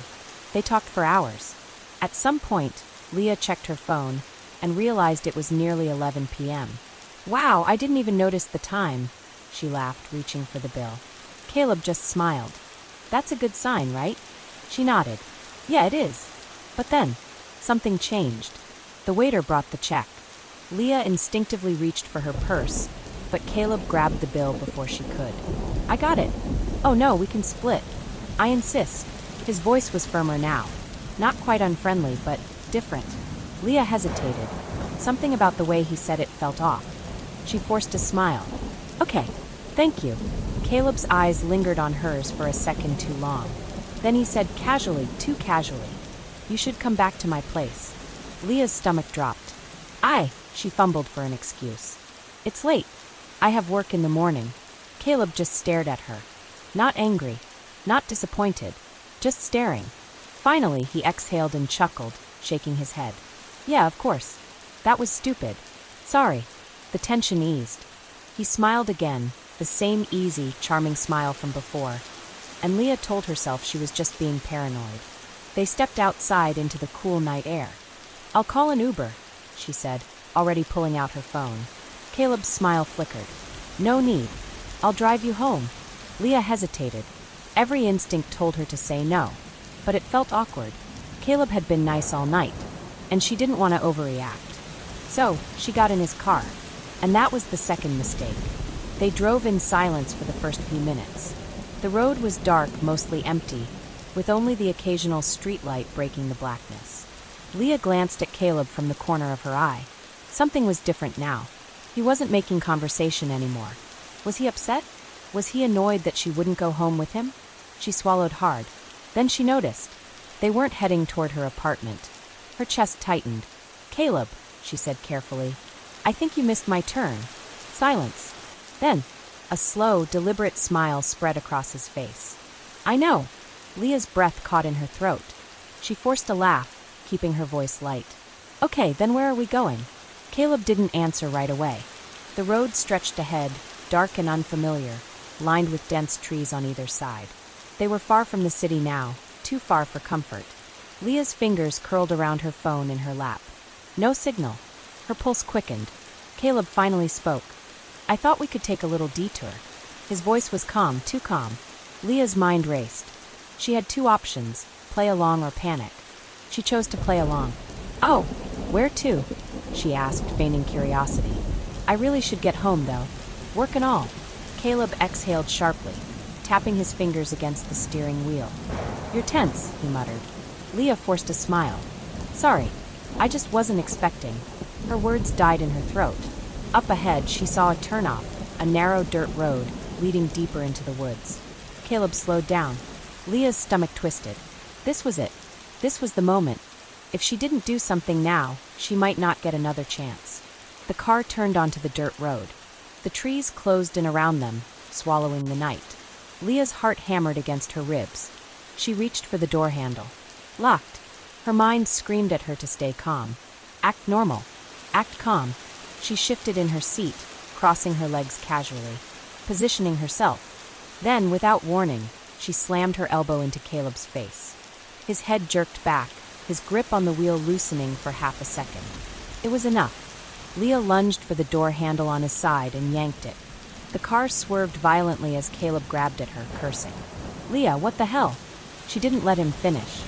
They talked for hours. At some point, Leah checked her phone and realized it was nearly 11 p.m. "Wow, I didn't even notice the time," she laughed, reaching for the bill. Caleb just smiled. "That's a good sign, right?" She nodded. "Yeah, it is." But then, something changed. The waiter brought the check. Leah instinctively reached for her purse, but Caleb grabbed the bill before she could. "I got it." "Oh no, we can split. I insist." His voice was firmer now. Not quite unfriendly, but different. Leah hesitated. Something about the way he said it felt off. She forced a smile. "Okay, thank you." Caleb's eyes lingered on hers for a second too long. Then he said casually, too casually, "You should come back to my place." Leah's stomach dropped. She fumbled for an excuse. "It's late. I have work in the morning." Caleb just stared at her. Not angry, not disappointed, just staring. Finally, he exhaled and chuckled, shaking his head. "Yeah, of course. That was stupid. Sorry." The tension eased. He smiled again, the same easy, charming smile from before, and Leah told herself she was just being paranoid. They stepped outside into the cool night air. "I'll call an Uber," she said, already pulling out her phone. Caleb's smile flickered. "No need. I'll drive you home." Leah hesitated. Every instinct told her to say no, but it felt awkward. Caleb had been nice all night, and she didn't want to overreact. So, she got in his car, and that was the second mistake. They drove in silence for the first few minutes. The road was dark, mostly empty, with only the occasional streetlight breaking the blackness. Leah glanced at Caleb from the corner of her eye. Something was different now. He wasn't making conversation anymore. Was he upset? Was he annoyed that she wouldn't go home with him? She swallowed hard. Then she noticed. They weren't heading toward her apartment. Her chest tightened. "Caleb," she said carefully, "I think you missed my turn." Silence. Then, a slow, deliberate smile spread across his face. "I know." Leah's breath caught in her throat. She forced a laugh, keeping her voice light. "Okay, then where are we going?" Caleb didn't answer right away. The road stretched ahead, dark and unfamiliar, lined with dense trees on either side. They were far from the city now, too far for comfort. Leah's fingers curled around her phone in her lap. No signal. Her pulse quickened. Caleb finally spoke. "I thought we could take a little detour." His voice was calm, too calm. Leah's mind raced. She had two options, play along or panic. She chose to play along. "Oh, where to?" she asked, feigning curiosity. "I really should get home, though. Work and all." Caleb exhaled sharply, tapping his fingers against the steering wheel. "You're tense," he muttered. Leah forced a smile. "Sorry, I just wasn't expecting." Her words died in her throat. Up ahead, she saw a turnoff, a narrow dirt road leading deeper into the woods. Caleb slowed down. Leah's stomach twisted. This was it. This was the moment. If she didn't do something now, she might not get another chance. The car turned onto the dirt road. The trees closed in around them, swallowing the night. Leah's heart hammered against her ribs. She reached for the door handle. Locked. Her mind screamed at her to stay calm. Act normal. Act calm. She shifted in her seat, crossing her legs casually, positioning herself. Then, without warning, she slammed her elbow into Caleb's face. His head jerked back, his grip on the wheel loosening for half a second. It was enough. Leah lunged for the door handle on his side and yanked it. The car swerved violently as Caleb grabbed at her, cursing. "Leah, what the hell?" She didn't let him finish.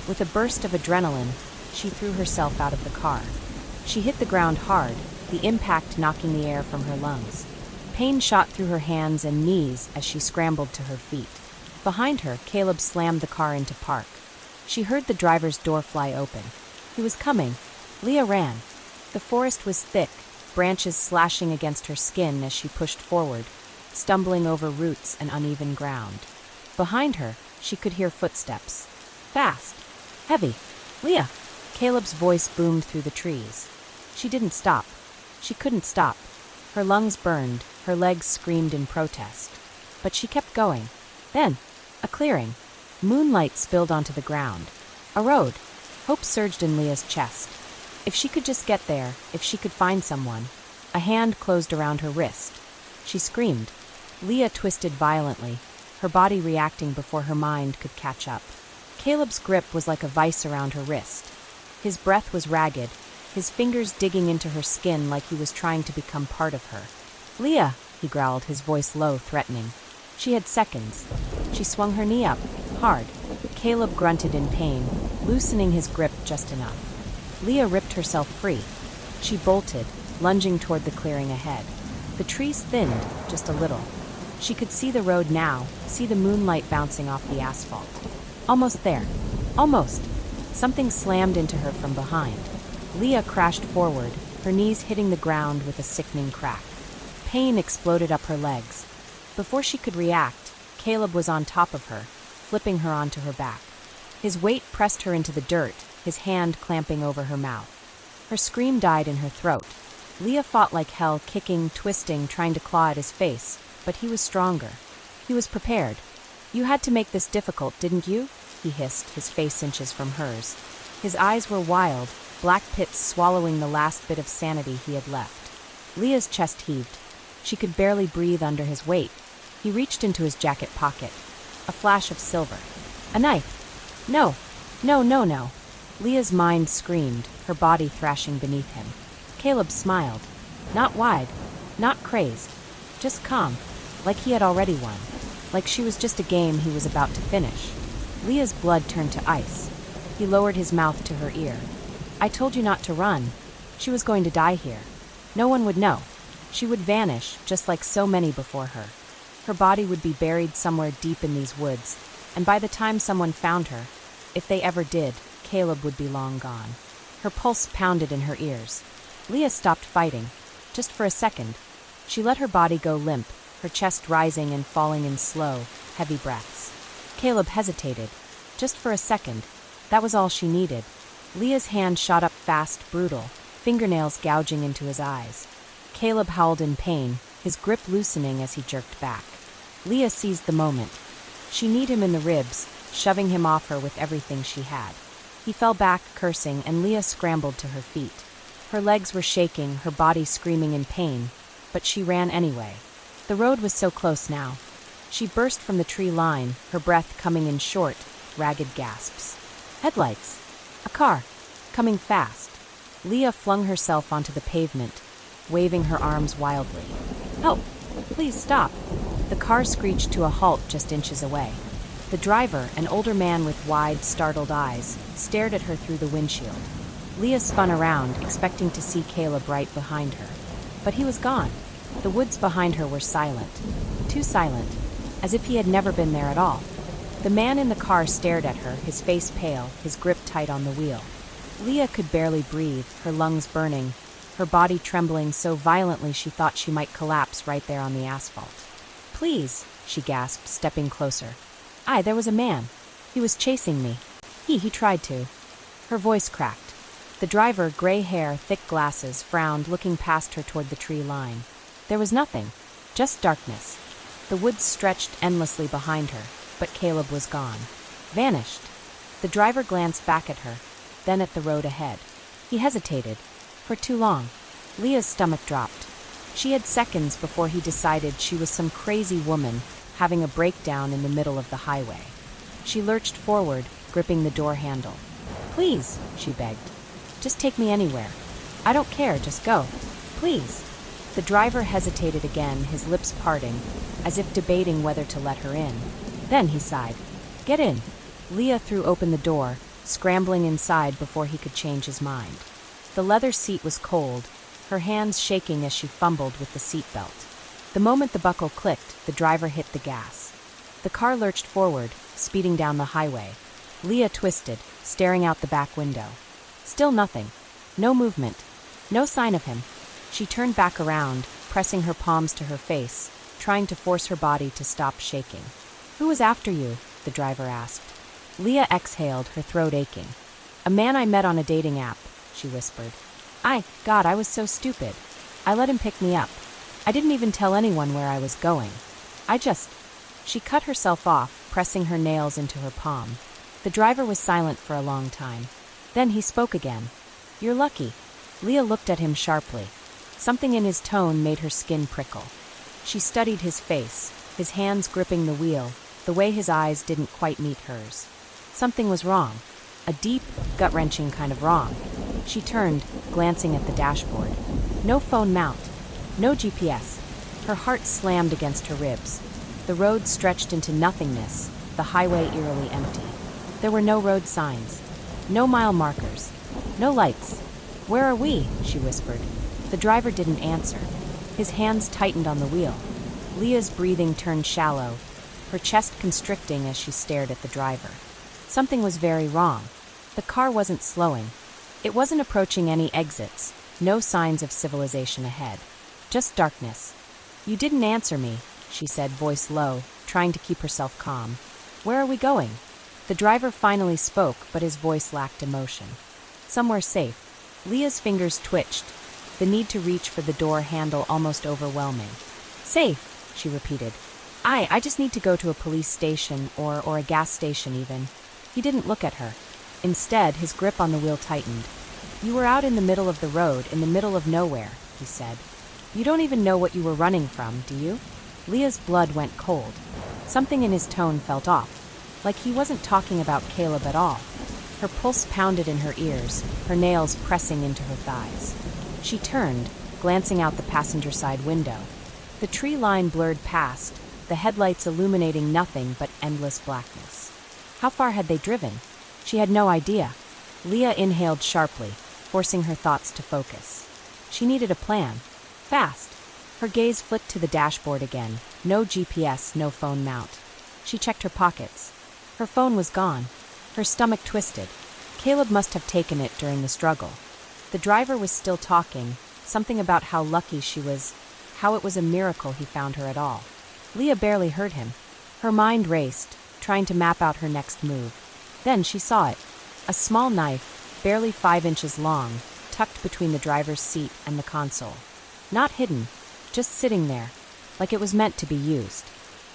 With a burst of adrenaline, she threw herself out of the car. She hit the ground hard, the impact knocking the air from her lungs. Pain shot through her hands and knees as she scrambled to her feet. Behind her, Caleb slammed the car into park. She heard the driver's door fly open. He was coming. Leah ran. The forest was thick, branches slashing against her skin as she pushed forward, stumbling over roots and uneven ground. Behind her, she could hear footsteps. Fast. Heavy. "Leah!" Caleb's voice boomed through the trees. She didn't stop. She couldn't stop. Her lungs burned, her legs screamed in protest. But she kept going. Then, a clearing. Moonlight spilled onto the ground. A road. Hope surged in Leah's chest. If she could just get there, if she could find someone. A hand closed around her wrist. She screamed. Leah twisted violently, her body reacting before her mind could catch up. Caleb's grip was like a vice around her wrist. His breath was ragged, his fingers digging into her skin like he was trying to become part of her. "Leah," he growled, his voice low, threatening. She had seconds. She swung her knee up, hard. Caleb grunted in pain, loosening his grip just enough. Leah ripped herself free. She bolted, lunging toward the clearing ahead. The trees thinned, just a little. She could see the road now, see the moonlight bouncing off the asphalt. Almost there. Almost. Something slammed into her from behind. Leah crashed forward, her knees hitting the ground with a sickening crack. Pain exploded up her legs. Before she could react, Caleb was on top of her, flipping her onto her back. His weight pressed her into the dirt, his hand clamping over her mouth. Her scream died in her throat. Leah fought like hell, kicking, twisting, trying to claw at his face, but he was stronger. He was prepared. "You had to make this difficult, didn't you?" he hissed, his face inches from hers. His eyes were wild, black pits swallowing the last bit of sanity he had left. Leah's chest heaved. She could barely breathe under his weight. He reached into his jacket pocket. A flash of silver. A knife. No. No, no, no. Leah's mind screamed, her body thrashing beneath him. Caleb smiled. Not wide. Not crazed. Just calm. Like he had already won. Like she was just a game he was about to finish. Leah's blood turned to ice. He lowered his mouth to her ear. "I told you not to run. She was going to die here. No one would know. She would vanish, just like so many before her. Her body would be buried somewhere deep in these woods, and by the time someone found her, if they ever did, Caleb would be long gone." Her pulse pounded in her ears. Leah stopped fighting, just for a second. She let her body go limp, her chest rising and falling in slow, heavy breaths. Caleb hesitated. Just for a second. That was all she needed. Leah's hand shot up fast, brutal, fingernails gouging into his eyes. Caleb howled in pain, his grip loosening as he jerked back. Leah seized the moment. She kneed him in the ribs, shoving him off her with everything she had. He fell back, cursing, and Leah scrambled to her feet. Her legs were shaking, her body screaming in pain, but she ran anyway. The road was so close now. She burst from the tree line, her breath coming in short, ragged gasps. Headlights! A car! Coming fast. Leah flung herself onto the pavement, waving her arms wildly. "Help! Please stop!" The car screeched to a halt just inches away. The driver, an older man with wide, startled eyes, stared at her through the windshield. Leah spun around, expecting to see Caleb right behind her. But he was gone. The woods behind her were silent. Too silent, as if he had never been there at all. The man in the car stared at her, his face pale, his grip tight on the wheel. Leah could barely breathe, her lungs burning, her body trembling so violently she thought she might collapse right there on the asphalt. "Please," she gasped, stepping closer. There was a man. He was chasing me. He tried to." Her voice cracked. The driver, gray hair, thick glasses, frowned, looking past her toward the tree line. There was nothing, just darkness. The woods stretched endlessly behind her, but Caleb was gone. Vanished. The driver glanced back at her, then at the road ahead. He hesitated. For too long. Leah's stomach dropped. She had seconds before he decided she was some crazy woman having a breakdown in the middle of the highway. She lurched forward, gripping the door handle. "Please," she begged. "Just take me anywhere. I don't care, just go. Please." The driver hesitated again, his lips parting, as if debating whether to let her in. Then he sighed. "Get in." Leah threw open the door, scrambling inside before he could change his mind. The leather seat was cold, her hands shaking as she fumbled with the seatbelt. The moment the buckle clicked, the driver hit the gas. The car lurched forward, speeding down the highway. Leah twisted, staring out the back window. Still nothing. No movement. No sign of him. She turned back around, pressing her palms to her face, trying to force her body to stop shaking. "Who was after you?" the driver asked. Leah exhaled, her throat aching. "A man I met on a dating app," she whispered. God, I was so stupid. I let him pick me up. I didn't even tell anyone where I was going. She cut herself off, pressing her nails into her palm. The driver was silent for a long time. Then he spoke again. "You're lucky." Leah looked at him sharply. Something in his tone made her skin prickle. She studied his face, his hands gripping the wheel, the way his eyes didn't quite meet hers. Something was wrong. A deep, gut-wrenching kind of wrong. She turned, glancing at the dashboard. No phone mount. No GPS. Her heart slammed against her ribs. The road stretched into nothingness, the highway eerily empty. There were no road signs. No mile markers. No lights. "Where are we?" she whispered. The driver didn't answer. His hands tightened on the wheel. Leah's breathing turned shallow, her chest constricting as she stared at the driver. Something was very wrong. The car wasn't slowing. It wasn't approaching any exits, no signs of civilization ahead. Just darkness. "You didn't answer me," she said, voice low, trying to keep herself calm. "Where are we going?" The driver finally spoke, but his voice lacked emotion. "Somewhere safe." Leah's fingers twitched, the need to reach for the door handle almost overwhelming. "Safe," she repeated. I just need to go to a police station or a gas station even." He didn't look at her. Instead, his grip on the wheel tightened. "You were out in the middle of the road, in the middle of nowhere," he said. "You don't even know what you were running from, do you?" Leah's blood went cold. Something in his tone felt off, like he wasn't talking about Caleb at all. Her pulse pounded in her ears, her nails pressing into her thighs. She turned, glancing out the passenger side window. The tree line blurred past, the headlights illuminating nothing but endless blackness. How far had they driven? She had no idea. Leah inhaled sharply, forcing her thoughts to focus. She needed a plan. Fast. Her gaze flicked to the dashboard again. No GPS, no phone mount. She checked her pockets. Her phone was gone. Her stomach twisted. Caleb must have taken it during the struggle. The driver was still talking, something about how lucky she was, how it was a miracle he found her at all. Leah barely heard him. Her mind raced, trying to map out her next move. Then she saw it. A small knife, barely 5 inches long, tucked between the driver's seat and the console. Not hidden, just sitting there, like it was meant to be used.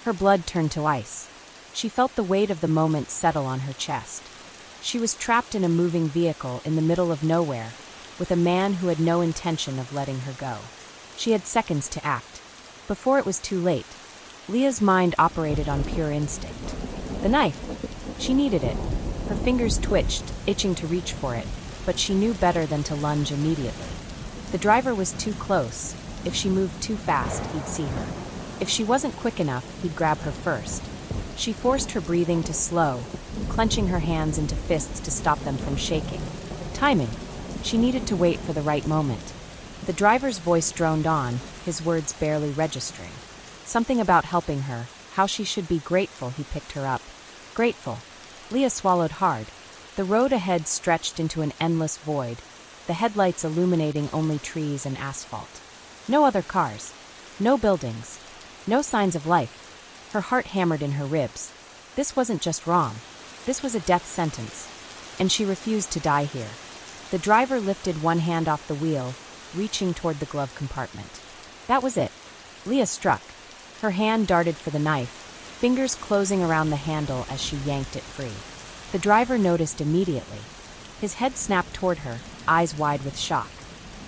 Her blood turned to ice. She felt the weight of the moment settle on her chest. She was trapped in a moving vehicle in the middle of nowhere, with a man who had no intention of letting her go. She had seconds to act. Before it was too late, Leah's mind operated on pure instinct. The knife. She needed it. Her fingers twitched, itching to reach for it, but she knew better than to lunge immediately. The driver was too close. If she moved too fast, he'd see her. If she wasn't quick enough, he'd grab her first. She forced her breathing to slow, clenching her hands into fists to stop them from shaking. Timing. She needed to wait for the right moment. The driver's voice droned on, his words barely registering. Something about helping her, how she should be grateful he picked her up. Grateful. Leah swallowed hard. The road ahead stretched into an endless void, the headlights illuminating only trees and asphalt. No other cars. No buildings. No signs of life. Her heart hammered in her ribs. This wasn't just wrong. This was a death sentence. And she refused to die here. The driver lifted one hand off the wheel, reaching toward the glove compartment. That was it. Leah struck. Her hand darted for the knife, fingers closing around the handle as she yanked it free. The driver noticed immediately. His head snapped toward her, eyes wide with shock.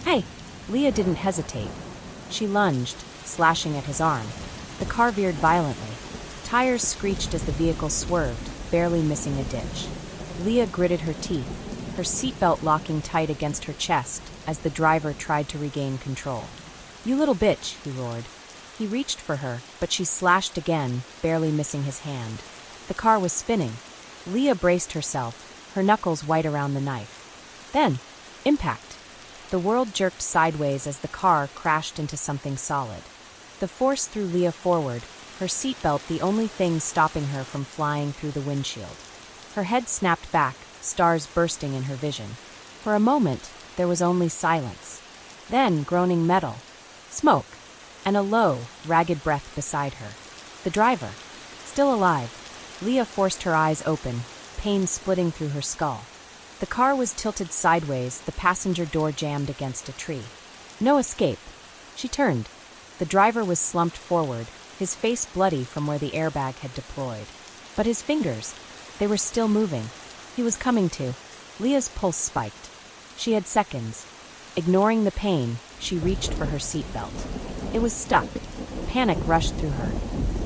"Hey!" Leah didn't hesitate. She lunged, slashing at his arm. The car veered violently. Tires screeched as the vehicle swerved, barely missing a ditch. Leah gritted her teeth, her seatbelt locking tight against her chest as the driver tried to regain control. "You little bitch," he roared. He reached for her, but she slashed again, barely missing his hand. The car was spinning. Leah braced herself, her knuckles white around the knife. Then, impact. The world jerked sideways as the car crashed into something solid. The force threw Leah forward, her seatbelt the only thing stopping her from flying through the windshield. Her head snapped back, stars bursting in her vision. For a moment, there was only silence. Then groaning metal. Smoke. And a low, ragged breath beside her. The driver. Still alive. Leah forced her eyes open, pain splitting through her skull. The car was tilted sideways, the passenger door jammed against a tree. No escape. She turned. The driver was slumped forward, his face bloody from where the airbag had deployed. But his fingers, they were still moving. He was coming to. Leah's pulse spiked. She had seconds. Ignoring the pain, she reached for her seatbelt. It was stuck. Panic rushed through her.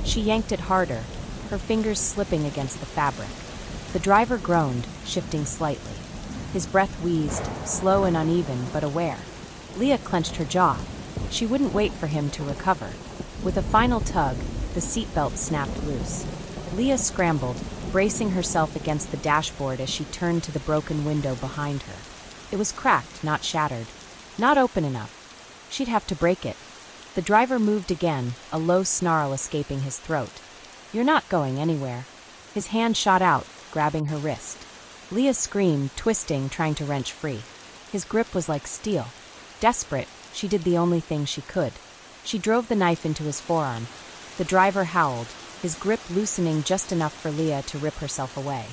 She yanked it harder, her fingers slipping against the fabric. The driver groaned, shifting slightly. His breath wheezed, slow and uneven, but aware. Leah clenched her jaw. She wouldn't wait for him to recover. With a final tug, the seatbelt snapped loose. Leah scrambled, bracing herself against the dashboard as she turned to the broken window behind her. It was cracked, not shattered. Not open enough. She'd have to break it. The driver moved again, a low snarl escaping his throat. "You're not going anywhere." His hand shot out, grabbing her wrist. Leah screamed, twisting, trying to wrench free. His grip was like steel. Desperate, she did the only thing she could. She drove the knife into his forearm. The driver howled, his grip loosening just enough for Leah to rip herself away.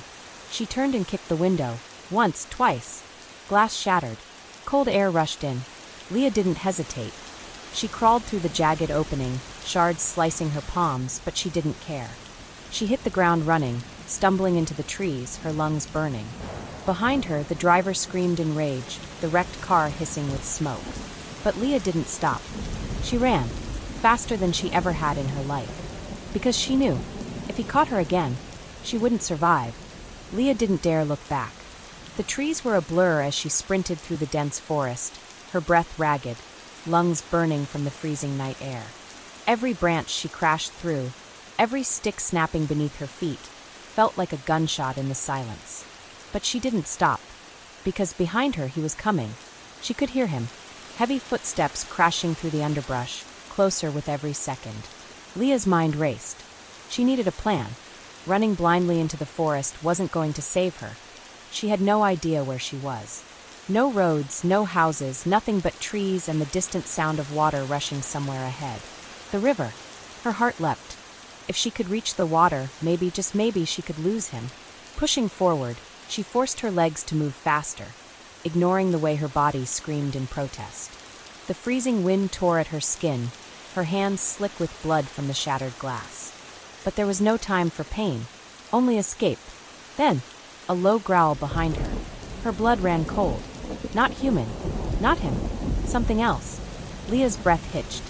She turned and kicked the window, once, twice. Glass shattered. Cold air rushed in. Leah didn't hesitate. She crawled through the jagged opening, shards slicing her palms, but she didn't care. She hit the ground running, stumbling into the trees, her lungs burning. Behind her, the driver screamed in rage, the wrecked car hissing with smoke. But Leah didn't stop. She ran, faster than she ever had in her life. Because she knew, if he caught her again, she wouldn't survive. Leah didn't dare look back. The trees were a blur as she sprinted through the dense forest, her breath ragged, lungs burning from the freezing night air. Every branch she crashed through, every stick snapping beneath her feet, felt like a gunshot in the silence. But she didn't stop, because behind her he was coming. She could hear him, heavy footsteps crashing through the underbrush, closer with every second. Leah's mind raced. She needed a plan. Running blindly into the forest wasn't going to save her. She had no idea where she was. No roads, no houses, nothing but trees and the distant sound of water rushing somewhere ahead. The river. Her heart leapt. If she could reach the water, maybe, just maybe, she could lose him. Pushing forward, she forced her legs to move faster, ignoring the way her body screamed in protest. The freezing wind tore at her skin, her hands slick with blood from the shattered glass. But there was no time for pain, only escape. Then, a low growl behind her. Her blood ran cold. Not human. Not him. Something else. Leah's breath hitched.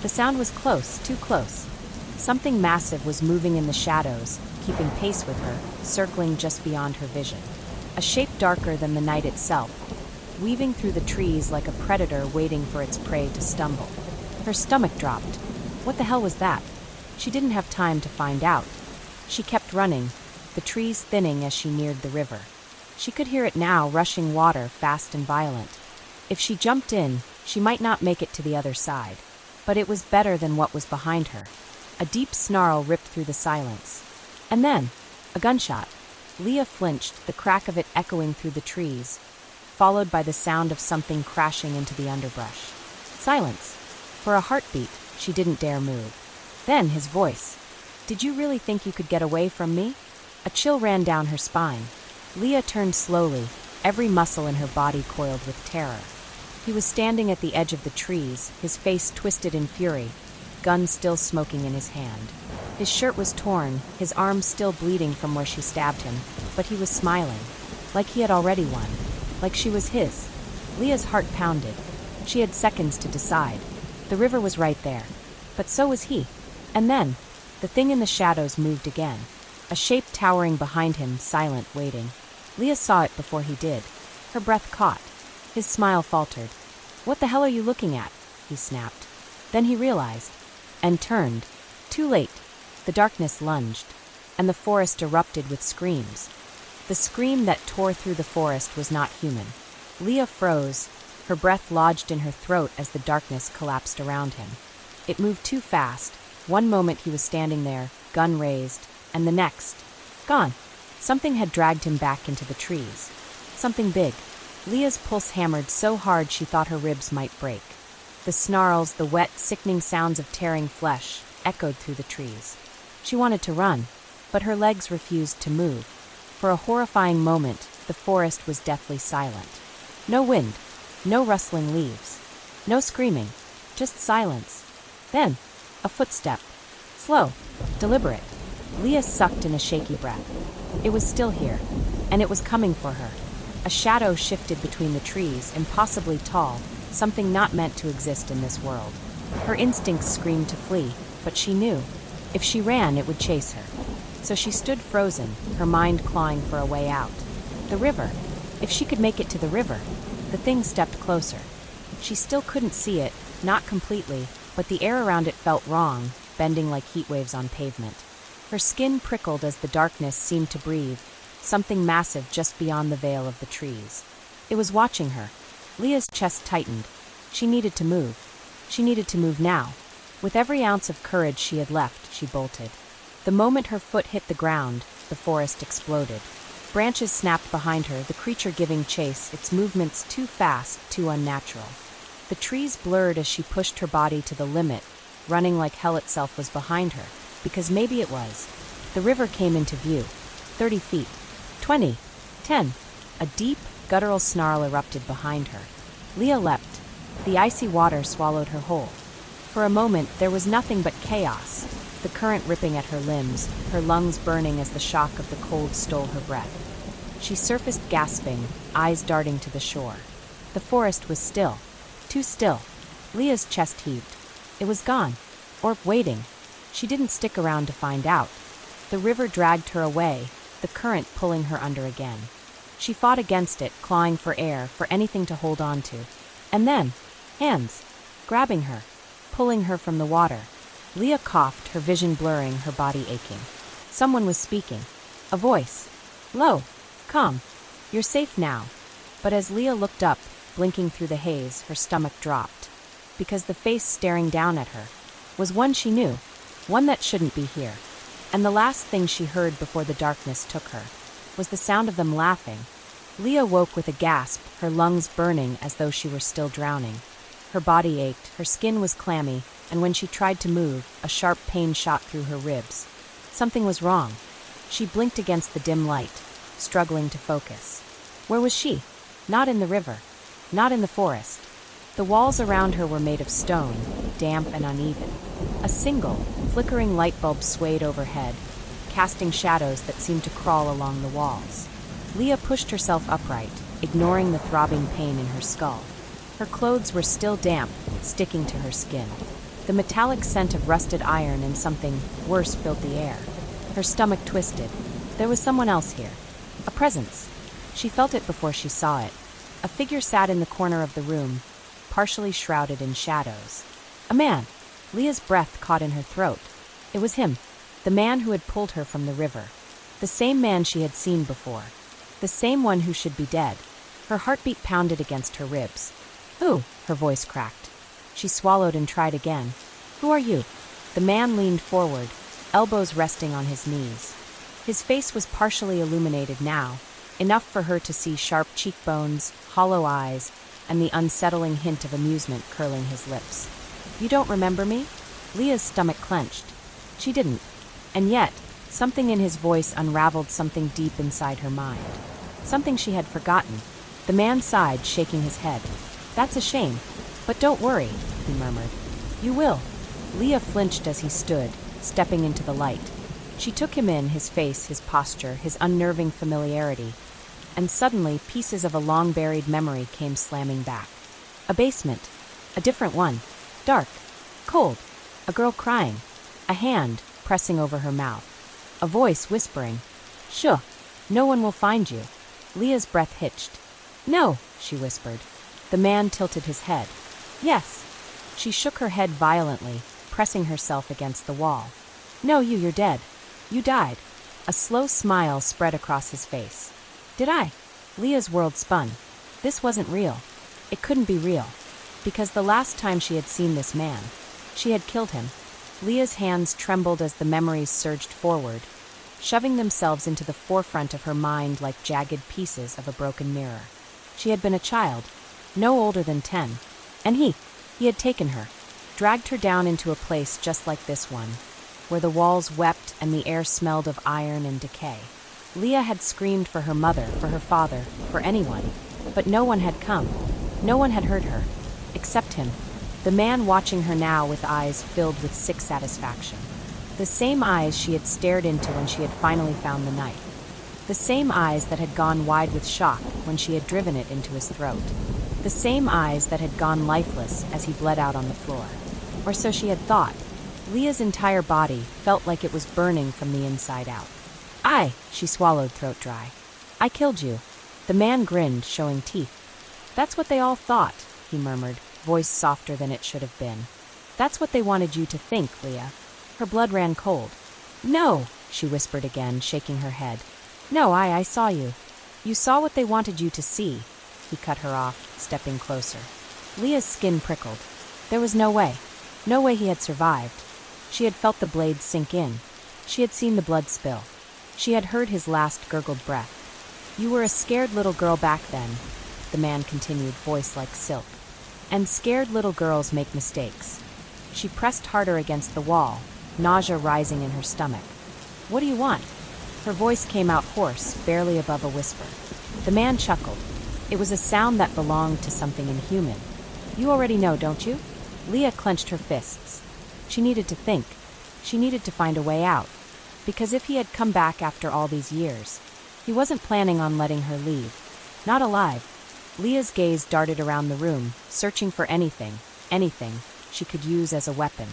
The sound was close, too close. Something massive was moving in the shadows, keeping pace with her, circling just beyond her vision. A shape darker than the night itself, weaving through the trees like a predator waiting for its prey to stumble. Her stomach dropped. What the hell was that? She didn't have time to find out. She kept running, the trees thinning as she neared the river. She could hear it now, rushing water, fast and violent. If she jumped in, she might not make it to the other side. But it was better than what was behind her. A deep snarl ripped through the silence. And then, a gunshot. Leah flinched, the crack of it echoing through the trees, followed by the sound of something crashing into the underbrush. Silence. For a heartbeat, she didn't dare move. Then his voice. "Did you really think you could get away from me?" A chill ran down her spine. Leah turned slowly, every muscle in her body coiled with terror. He was standing at the edge of the trees, his face twisted in fury, gun still smoking in his hand. His shirt was torn, his arm still bleeding from where she stabbed him, but he was smiling, like he had already won, like she was his. Leah's heart pounded. She had seconds to decide. The river was right there, but so was he. And then, the thing in the shadows moved again, a shape towering behind him, silent, waiting. Leah saw it before he did. Her breath caught. His smile faltered. "What the hell are you looking at?" he snapped. Then he realized, and turned. Too late. The darkness lunged, and the forest erupted with screams. The scream that tore through the forest was not human. Leah froze, her breath lodged in her throat as the darkness collapsed around him. It moved too fast. One moment he was standing there, gun raised, and the next, gone. Something had dragged him back into the trees. Something big. Leah's pulse hammered so hard she thought her ribs might break. The snarls, the wet, sickening sounds of tearing flesh, echoed through the trees. She wanted to run, but her legs refused to move. For a horrifying moment, the forest was deathly silent. No wind, no rustling leaves, no screaming, just silence. Then, a footstep. Slow, deliberate. Leah sucked in a shaky breath. It was still here, and it was coming for her. A shadow shifted between the trees, impossibly tall, something not meant to exist in this world. Her instincts screamed to flee, but she knew. If she ran, it would chase her. So she stood frozen, her mind clawing for a way out. The river. If she could make it to the river. The thing stepped closer. She still couldn't see it, not completely, but the air around it felt wrong, bending like heat waves on pavement. Her skin prickled as the darkness seemed to breathe, something massive just beyond the veil of the trees. It was watching her. Leah's chest tightened. She needed to move. She needed to move now. With every ounce of courage she had left, she bolted. The moment her foot hit the ground, the forest exploded. Branches snapped behind her, the creature giving chase, its movements too fast, too unnatural. The trees blurred as she pushed her body to the limit, running like hell itself was behind her, because maybe it was. The river came into view. 30 feet. 20. 10. A deep, guttural snarl erupted behind her. Leah leapt. The icy water swallowed her whole. For a moment, there was nothing but chaos, the current ripping at her limbs, her lungs burning as the shock of the cold stole her breath. She surfaced gasping, eyes darting to the shore. The forest was still. Too still. Leah's chest heaved. It was gone. Or waiting. She didn't stick around to find out. The river dragged her away, the current pulling her under again. She fought against it, clawing for air, for anything to hold on to. And then, hands, grabbing her, pulling her from the water. Leah coughed, her vision blurring, her body aching. Someone was speaking. A voice. Low. Calm. You're safe now. But as Leah looked up, blinking through the haze, her stomach dropped. Because the face staring down at her was one she knew, one that shouldn't be here. And the last thing she heard before the darkness took her was the sound of them laughing. Leah woke with a gasp, her lungs burning as though she were still drowning. Her body ached, her skin was clammy, and when she tried to move, a sharp pain shot through her ribs. Something was wrong. She blinked against the dim light, struggling to focus. Where was she? Not in the river. Not in the forest. The walls around her were made of stone, damp and uneven. A single, flickering light bulb swayed overhead, casting shadows that seemed to crawl along the walls. Leah pushed herself upright, ignoring the throbbing pain in her skull. Her clothes were still damp, sticking to her skin. The metallic scent of rusted iron and something worse filled the air. Her stomach twisted. There was someone else here. A presence. She felt it before she saw it. A figure sat in the corner of the room, partially shrouded in shadows. A man. Leah's breath caught in her throat. It was him, the man who had pulled her from the river. The same man she had seen before. The same one who should be dead. Her heartbeat pounded against her ribs. Who? Her voice cracked. She swallowed and tried again. Who are you? The man leaned forward, elbows resting on his knees. His face was partially illuminated now, enough for her to see sharp cheekbones, hollow eyes, and the unsettling hint of amusement curling his lips. You don't remember me? Leah's stomach clenched. She didn't. And yet, something in his voice unraveled something deep inside her mind. Something she had forgotten. The man sighed, shaking his head. That's a shame. But don't worry, he murmured. You will. Leah flinched as he stood, stepping into the light. She took him in, his face, his posture, his unnerving familiarity. And suddenly, pieces of a long-buried memory came slamming back. A basement. A different one. Dark. Cold. A girl crying. A hand pressing over her mouth. A voice whispering. Shh. No one will find you. Leah's breath hitched. No, she whispered. The man tilted his head. Yes. She shook her head violently, pressing herself against the wall. No, you're dead. You died. A slow smile spread across his face. Did I? Leah's world spun. This wasn't real. It couldn't be real. Because the last time she had seen this man, she had killed him. Leah's hands trembled as the memories surged forward, shoving themselves into the forefront of her mind like jagged pieces of a broken mirror. She had been a child, no older than 10, and he had taken her, dragged her down into a place just like this one, where the walls wept and the air smelled of iron and decay. Leah had screamed for her mother, for her father, for anyone, but no one had come. No one had heard her, except him, the man watching her now with eyes filled with sick satisfaction. The same eyes she had stared into when she had finally found the knife. The same eyes that had gone wide with shock when she had driven it into his throat. The same eyes that had gone lifeless as he bled out on the floor. Or so she had thought. Leah's entire body felt like it was burning from the inside out. She swallowed, throat dry. I killed you. The man grinned, showing teeth. That's what they all thought, he murmured, voice softer than it should have been. That's what they wanted you to think, Leah. Her blood ran cold. No, she whispered again, shaking her head. No, I saw you. You saw what they wanted you to see. He cut her off, stepping closer. Leah's skin prickled. There was no way. No way he had survived. She had felt the blade sink in. She had seen the blood spill. She had heard his last gurgled breath. You were a scared little girl back then, the man continued, voice like silk. And scared little girls make mistakes. She pressed harder against the wall, nausea rising in her stomach. What do you want? Her voice came out hoarse, barely above a whisper. The man chuckled. It was a sound that belonged to something inhuman. You already know, don't you? Leah clenched her fists. She needed to think. She needed to find a way out. Because if he had come back after all these years, he wasn't planning on letting her leave. Not alive. Leah's gaze darted around the room, searching for anything she could use as a weapon.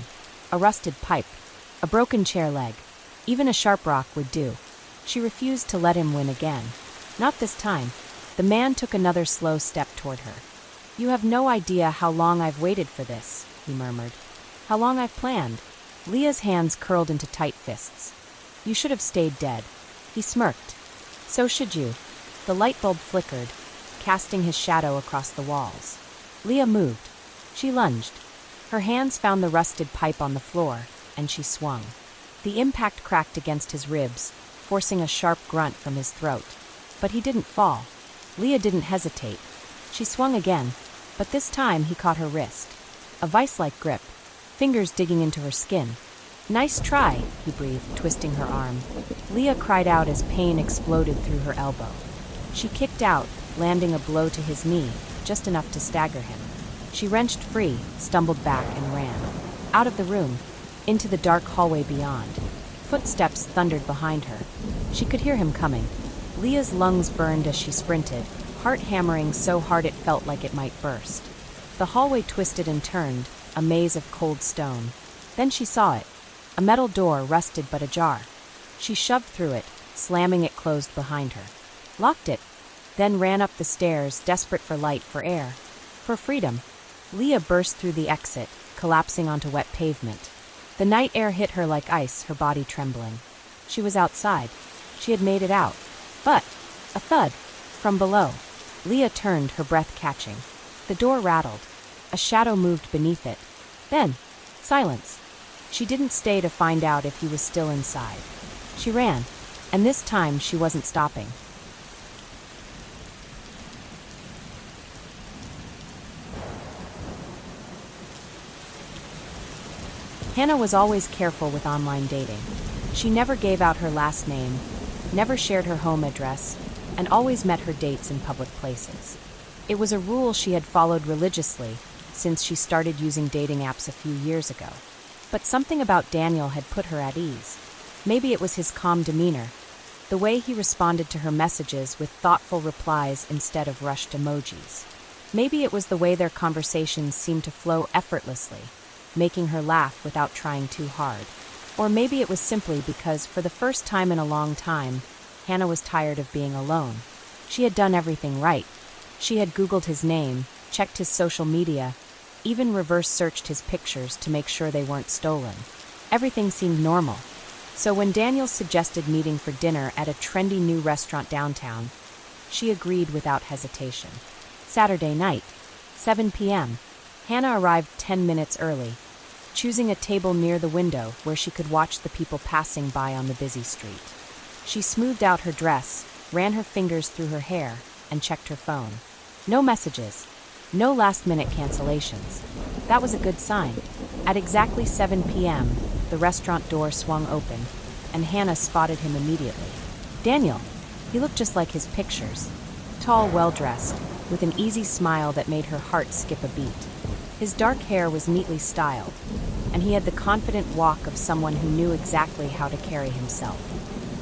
A rusted pipe, a broken chair leg, even a sharp rock would do. She refused to let him win again. Not this time. The man took another slow step toward her. You have no idea how long I've waited for this, he murmured. How long I've planned. Leah's hands curled into tight fists. You should have stayed dead. He smirked. So should you. The light bulb flickered, casting his shadow across the walls. Leah moved. She lunged. Her hands found the rusted pipe on the floor, and she swung. The impact cracked against his ribs, forcing a sharp grunt from his throat. But he didn't fall. Leah didn't hesitate. She swung again, but this time he caught her wrist. A vice-like grip, fingers digging into her skin. Nice try, he breathed, twisting her arm. Leah cried out as pain exploded through her elbow. She kicked out, landing a blow to his knee, just enough to stagger him. She wrenched free, stumbled back, and ran. Out of the room, into the dark hallway beyond. Footsteps thundered behind her. She could hear him coming. Leah's lungs burned as she sprinted, heart hammering so hard it felt like it might burst. The hallway twisted and turned, a maze of cold stone. Then she saw it. A metal door, rusted but ajar. She shoved through it, slamming it closed behind her. Locked it, then ran up the stairs, desperate for light, for air. For freedom. Leah burst through the exit, collapsing onto wet pavement. The night air hit her like ice, her body trembling. She was outside. She had made it out. But a thud. From below. Leah turned, her breath catching. The door rattled. A shadow moved beneath it. Then, silence. She didn't stay to find out if he was still inside. She ran, and this time she wasn't stopping. Hannah was always careful with online dating. She never gave out her last name, never shared her home address, and always met her dates in public places. It was a rule she had followed religiously since she started using dating apps a few years ago. But something about Daniel had put her at ease. Maybe it was his calm demeanor, the way he responded to her messages with thoughtful replies instead of rushed emojis. Maybe it was the way their conversations seemed to flow effortlessly, making her laugh without trying too hard. Or maybe it was simply because, for the first time in a long time, Hannah was tired of being alone. She had done everything right. She had Googled his name, checked his social media, even reverse-searched his pictures to make sure they weren't stolen. Everything seemed normal. So when Daniel suggested meeting for dinner at a trendy new restaurant downtown, she agreed without hesitation. Saturday night, 7 p.m. Hannah arrived 10 minutes early, choosing a table near the window where she could watch the people passing by on the busy street. She smoothed out her dress, ran her fingers through her hair, and checked her phone. No messages. No last-minute cancellations. That was a good sign. At exactly 7 p.m., the restaurant door swung open, and Hannah spotted him immediately. Daniel. He looked just like his pictures. Tall, well-dressed, with an easy smile that made her heart skip a beat. His dark hair was neatly styled, and he had the confident walk of someone who knew exactly how to carry himself.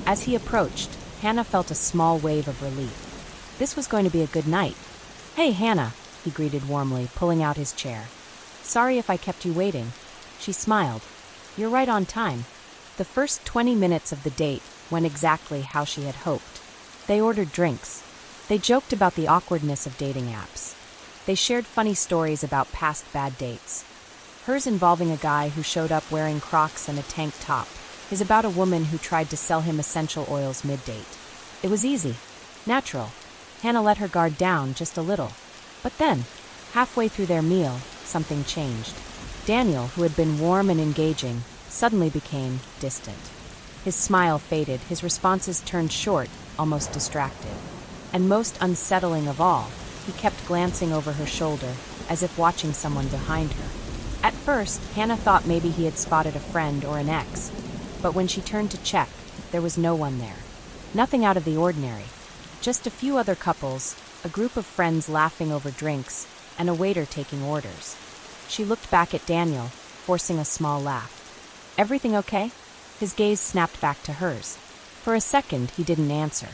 As he approached, Hannah felt a small wave of relief. This was going to be a good night. "Hey, Hannah," he greeted warmly, pulling out his chair. "Sorry if I kept you waiting." She smiled. You're right on time. The first 20 minutes of the date went exactly how she had hoped. They ordered drinks. They joked about the awkwardness of dating apps. They shared funny stories about past bad dates. Hers involving a guy who showed up wearing Crocs and a tank top. His about a woman who tried to sell him essential oils mid-date. It was easy, natural. Hannah let her guard down just a little. But then, halfway through their meal, something changed. Daniel, who had been warm and engaging, suddenly became distant. His smile faded, his responses turned short, almost distracted. And most unsettling of all, he kept glancing over her shoulder, as if watching someone behind her. At first, Hannah thought maybe he had spotted a friend or an ex, but when she turned to check, there was no one there. Nothing out of the ordinary. Just a few other couples, a group of friends laughing over drinks, and a waiter taking orders. She looked back at Daniel, forcing a small laugh. "Everything okay?" His gaze snapped back to hers. For a second, he didn't answer.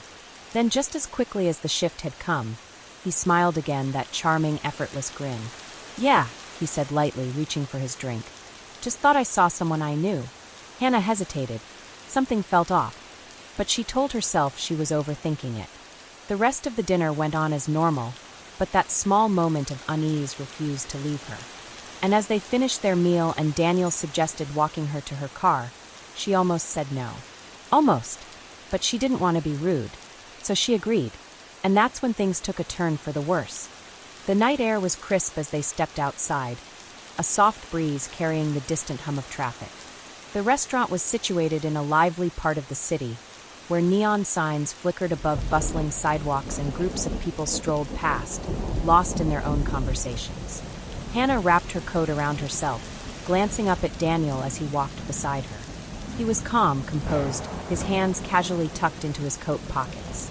Then, just as quickly as the shift had come, he smiled again, that charming, effortless grin. "Yeah," he said lightly, reaching for his drink. "Just thought I saw someone I knew." Hannah hesitated. Something felt off. But she told herself she was overthinking it. The rest of the dinner went on as normal, but that small moment of unease refused to leave her. And as they finished their meal and Daniel suggested walking her to her car, she almost said no. Almost. But she didn't want to be rude. So she agreed. And that's when things took a turn for the worse. The night air was crisp as they stepped outside, a soft breeze carrying the distant hum of traffic. The restaurant was situated in a lively part of the city, where neon signs flickered above bustling sidewalks and groups of people strolled past, lost in their own conversations. Hannah wrapped her coat around herself, glancing up at Daniel as he walked beside her. He was calm, composed, his hands casually tucked into his coat pockets.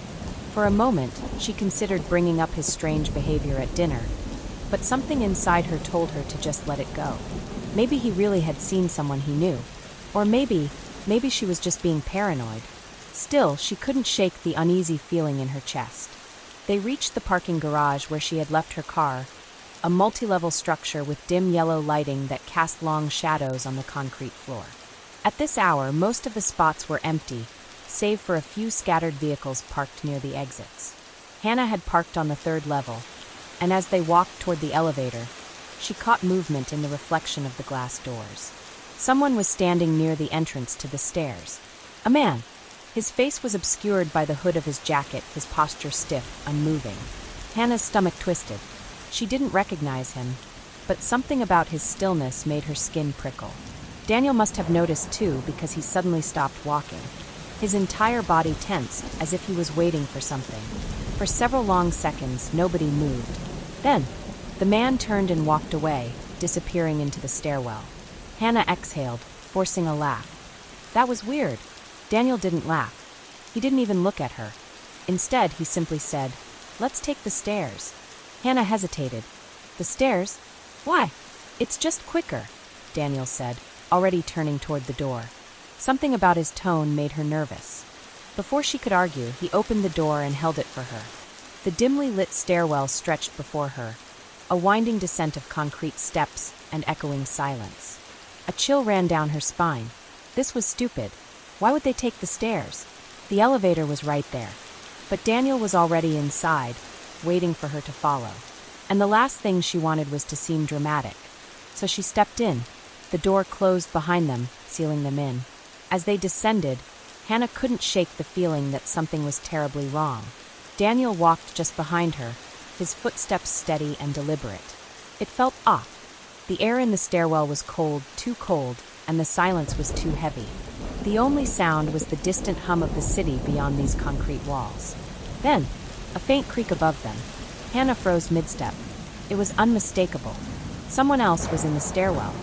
For a moment, she considered bringing up his strange behavior at dinner, but something inside her told her to just let it go. Maybe he really had seen someone he knew. Or maybe she was just being paranoid. Still, she couldn't shake the uneasy feeling in her chest. They reached the parking garage where she had left her car, a multi-level structure with dim yellow lighting that cast long shadows on the concrete floor. At this hour, most of the spots were empty, save for a few scattered vehicles parked near the exits. Hannah had parked on the third level, and as they walked toward the elevator, she caught movement in the reflection of the glass doors. Someone was standing near the entrance to the stairs. A man. His face was obscured by the hood of his jacket, his posture stiff, unmoving. Hannah's stomach twisted. She didn't recognize him, but something about his stillness made her skin prickle. Daniel must have noticed too, because he suddenly stopped walking. His entire body tensed, as if he was waiting for something. For several long seconds, nobody moved. Then, the man turned and walked away, disappearing into the stairwell. Hannah exhaled, forcing a laugh. That was weird. Daniel didn't laugh. He didn't even look at her. Instead, he simply said, "Let's take the stairs." Hannah hesitated. "The stairs? Why?" "It's just quicker," Daniel said, already turning toward the door. Something about his tone made her nervous. Before she could argue, he opened the door and held it for her. The dimly lit stairwell stretched before her, a winding descent of concrete steps and echoing silence. A chill ran down her spine. This was stupid. Why would they take the stairs? The elevator was right there. But Daniel was already inside, waiting for her to follow. And the last thing she wanted was to seem dramatic. So she stepped in. The door closed behind them, sealing them in. As they descended, Hannah couldn't shake the feeling that something was terribly wrong. Daniel walked just behind her, his footsteps steady and deliberate. It felt off. The air in the stairwell was cold, too cold, and the silence was too heavy. The only sound was the distant hum of the city beyond these concrete walls. Then, a faint creak above them. Hannah froze mid-step. It was unmistakable. Someone else was in the stairwell,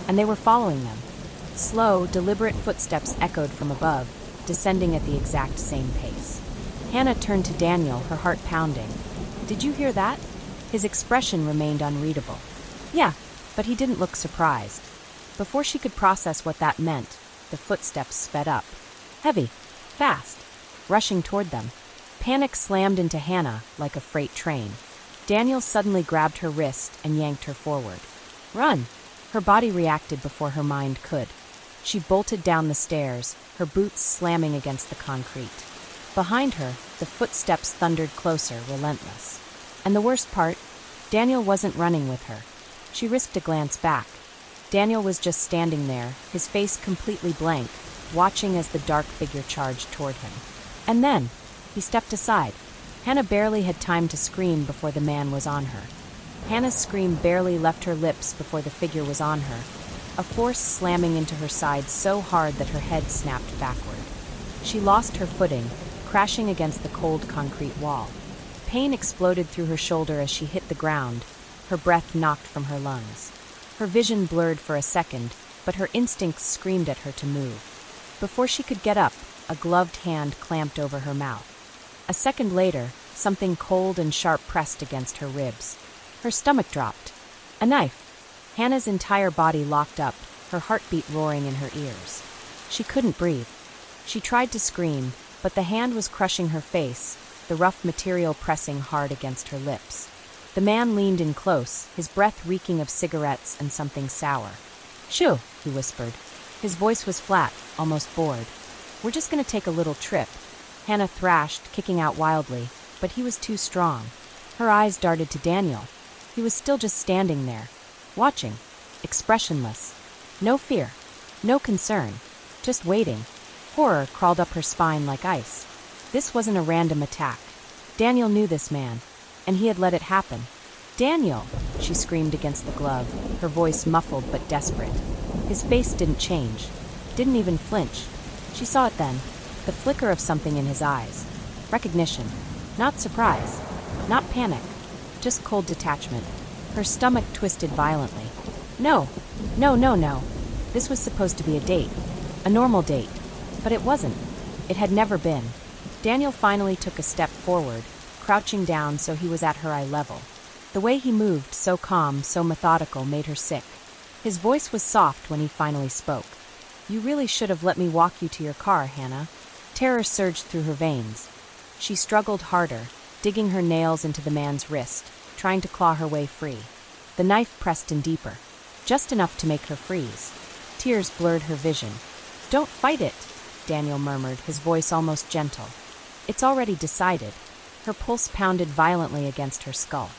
and they were following them. Slow, deliberate footsteps echoed from above, descending at the exact same pace. Hannah turned to Daniel, her heart pounding. "Did you hear that?" His expression remained unreadable. "Yeah," but he didn't look surprised. Before she could process what that meant, the footsteps sped up. Heavy, fast, rushing toward them. Panic slammed into Hannah like a freight train. Daniel suddenly grabbed her wrist and yanked her forward. "Run!" Her body reacted before her mind could. She bolted down the stairs, her boots slamming against the concrete. Behind her, the footsteps thundered closer, relentless. And the worst part, Daniel wasn't running with her. She risked a glance back. Daniel was just standing there, his face completely blank, watching as the dark figure charged toward him. And then, he stepped aside. Hannah barely had time to scream before the man was on her. Hannah's scream barely left her lips before the figure was on her, a force slamming into her side so hard that her head snapped backward. She lost her footing, crashing against the cold concrete wall. Pain exploded through her shoulder as she hit the ground, her breath knocked from her lungs. Her vision blurred for a second, but her instincts screamed at her to move. Before she could get up, a gloved hand clamped over her mouth. A second later, something cold and sharp pressed against her ribs. Her stomach dropped. A knife. Hannah's entire body locked up, her heartbeat roaring in her ears. She couldn't breathe. She tried to scream, but the hand was crushing her face, the rough material pressing hard against her lips. The man leaned in close, his breath reeking of cigarettes and something sour. "Shoo," he whispered. His voice was flat, almost bored. "We're just going to take a little trip." Hannah thrashed, kicking out wildly, but he was too strong. Her eyes darted to Daniel. He was still just standing there, watching, expressionless. No fear, no concern, just waiting. Horror crawled up her spine like ice. This wasn't a random attack. Daniel knew this man, and he had let it happen. "Daniel!" she screamed against the glove, her voice muffled but desperate. His face didn't change, didn't even flinch. She saw it then, the flicker of something in his eyes. Recognition. Not surprise. Not panic. Just cold detachment. Her stomach twisted violently. No. No, no, no. This was supposed to be a date. A normal date. But it wasn't. It had never been. Daniel finally took a step forward, crouching down so he was at her eye level. The way he moved, so calm, so methodical, made her sick. His voice was soft when he finally spoke. "You really should have let me walk you to your car, Hannah." Terror surged through her veins. She struggled harder, digging her nails into the man's wrist, trying to claw her way free. The knife pressed in deeper, just enough to make her freeze. Tears blurred her vision. "Don't fight it," Daniel murmured, his voice almost gentle. "It's already decided." Her pulse pounded violently against her skull.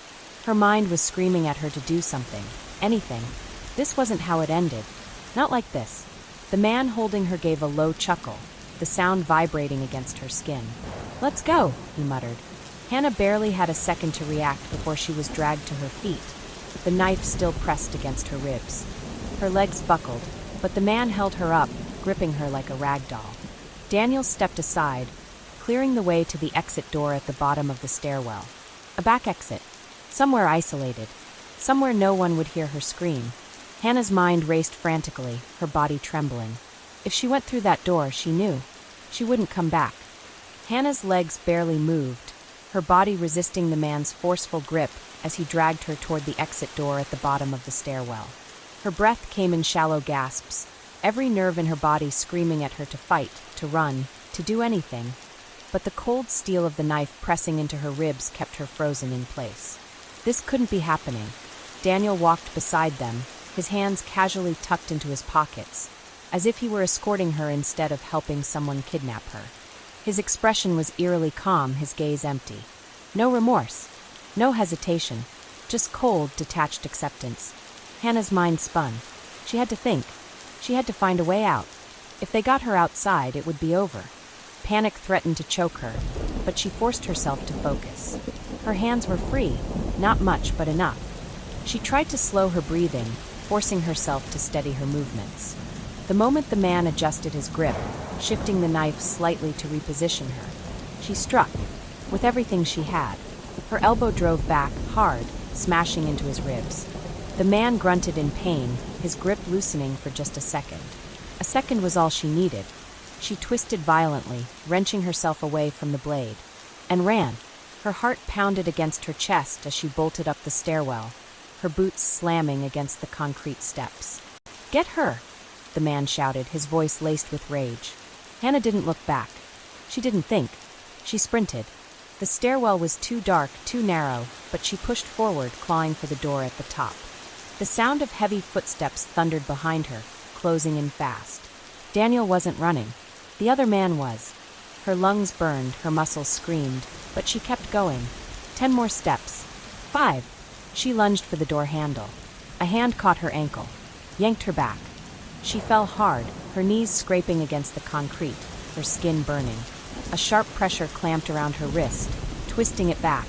Her mind was screaming at her to do something, anything. This wasn't how it ended. Not like this. The man holding her gave a low chuckle, the sound vibrating against her skin. "Let's go," he muttered. Hannah barely had a second to react before she was dragged to her feet, the knife still pressed against her ribs. Her legs buckled, but the man held her up, gripping her like a rag doll. Daniel stepped aside, clearing the way to the exit door at the bottom of the stairwell. A back exit. Somewhere isolated. Somewhere no one would hear her scream. Hannah's mind raced frantically, her body trembling. If she went through that door, she knew. She wouldn't come back. Hannah's legs barely moved, her body resisting the man's forceful grip as he dragged her toward the exit door at the bottom of the stairwell. Her breath came in shallow gasps, every nerve in her body screaming at her to fight, to run, to do anything. But the cold steel of the knife pressing into her ribs kept her frozen in place. This couldn't be happening. Daniel walked beside them, his hands casually tucked into his pockets, as if he were escorting her instead of helping someone kidnap her. His expression was eerily calm, his gaze empty. No remorse, no hesitation, just cold, detached acceptance. Hannah's mind spun. She had to think. She had to find a way out. If they got her outside, it would be over. Panic threatened to choke her, but she forced herself to focus. Her hands were free, not much, but enough. She tried to slow her breathing, forcing herself to steady her movements. The moment the man adjusted his grip, shifting the knife slightly to reposition her, she struck, with everything she had. Her elbow drove back, hard, smashing into his ribs. The man grunted in pain, his grip loosening for just a second. A second was all she needed. She twisted violently, wrenching herself away from the blade, and ran. Her heart pounded against her chest as she bolted up the stairwell, her boots slamming against the concrete steps. "Get her!" the man shouted, his voice laced with rage. Hannah didn't look back. She didn't think. She sprinted. The stairwell was too dark, too narrow, but she pushed forward, clawing for the door at the top. The sound of heavy footsteps thundered behind her, closing in fast. Daniel wasn't running. The other man was. Her lungs burned, her muscles screamed, but she kept going. 10 more steps. 5. She lunged for the door handle. A hand caught her ankle, yanked her back. She fell hard, her knees scraping against the concrete, her skin burning. A sharp pressure clamped around her wrist, twisting it back.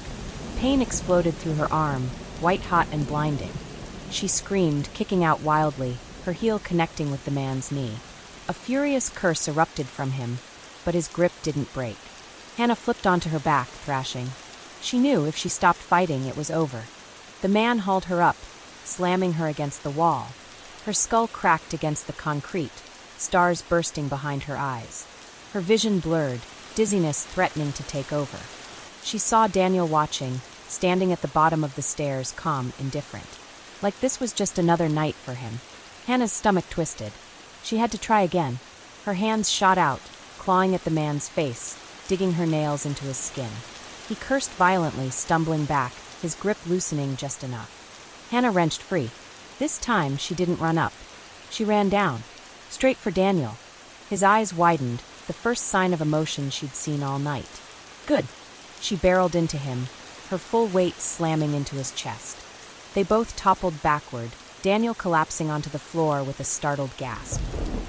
Pain exploded through her arm, white-hot and blinding. She screamed, kicking out wildly, her heel connecting with the man's knee. A furious curse erupted from him, but his grip didn't break. Hannah flipped onto her back, thrashing. She knew if she stopped fighting, it was over. The man hauled her up, slamming her against the wall. Her skull cracked against the concrete, stars bursting behind her eyes. Her vision blurred, dizziness threatening to take over. She saw Daniel watching, standing at the bottom of the stairs, calm, indifferent. Like this was just another night for him. Hannah's stomach twisted. She had to try again. Her hands shot out, clawing at the man's face, digging her nails into his skin. He cursed violently, stumbling back, his grip loosening just enough. Hannah wrenched free. This time, she didn't run up. She ran down, straight for Daniel. His eyes widened, the first sign of emotion she'd seen all night. Good. She barreled into him, her full weight slamming into his chest. They both toppled backward, Daniel collapsing onto the floor with a startled gasp.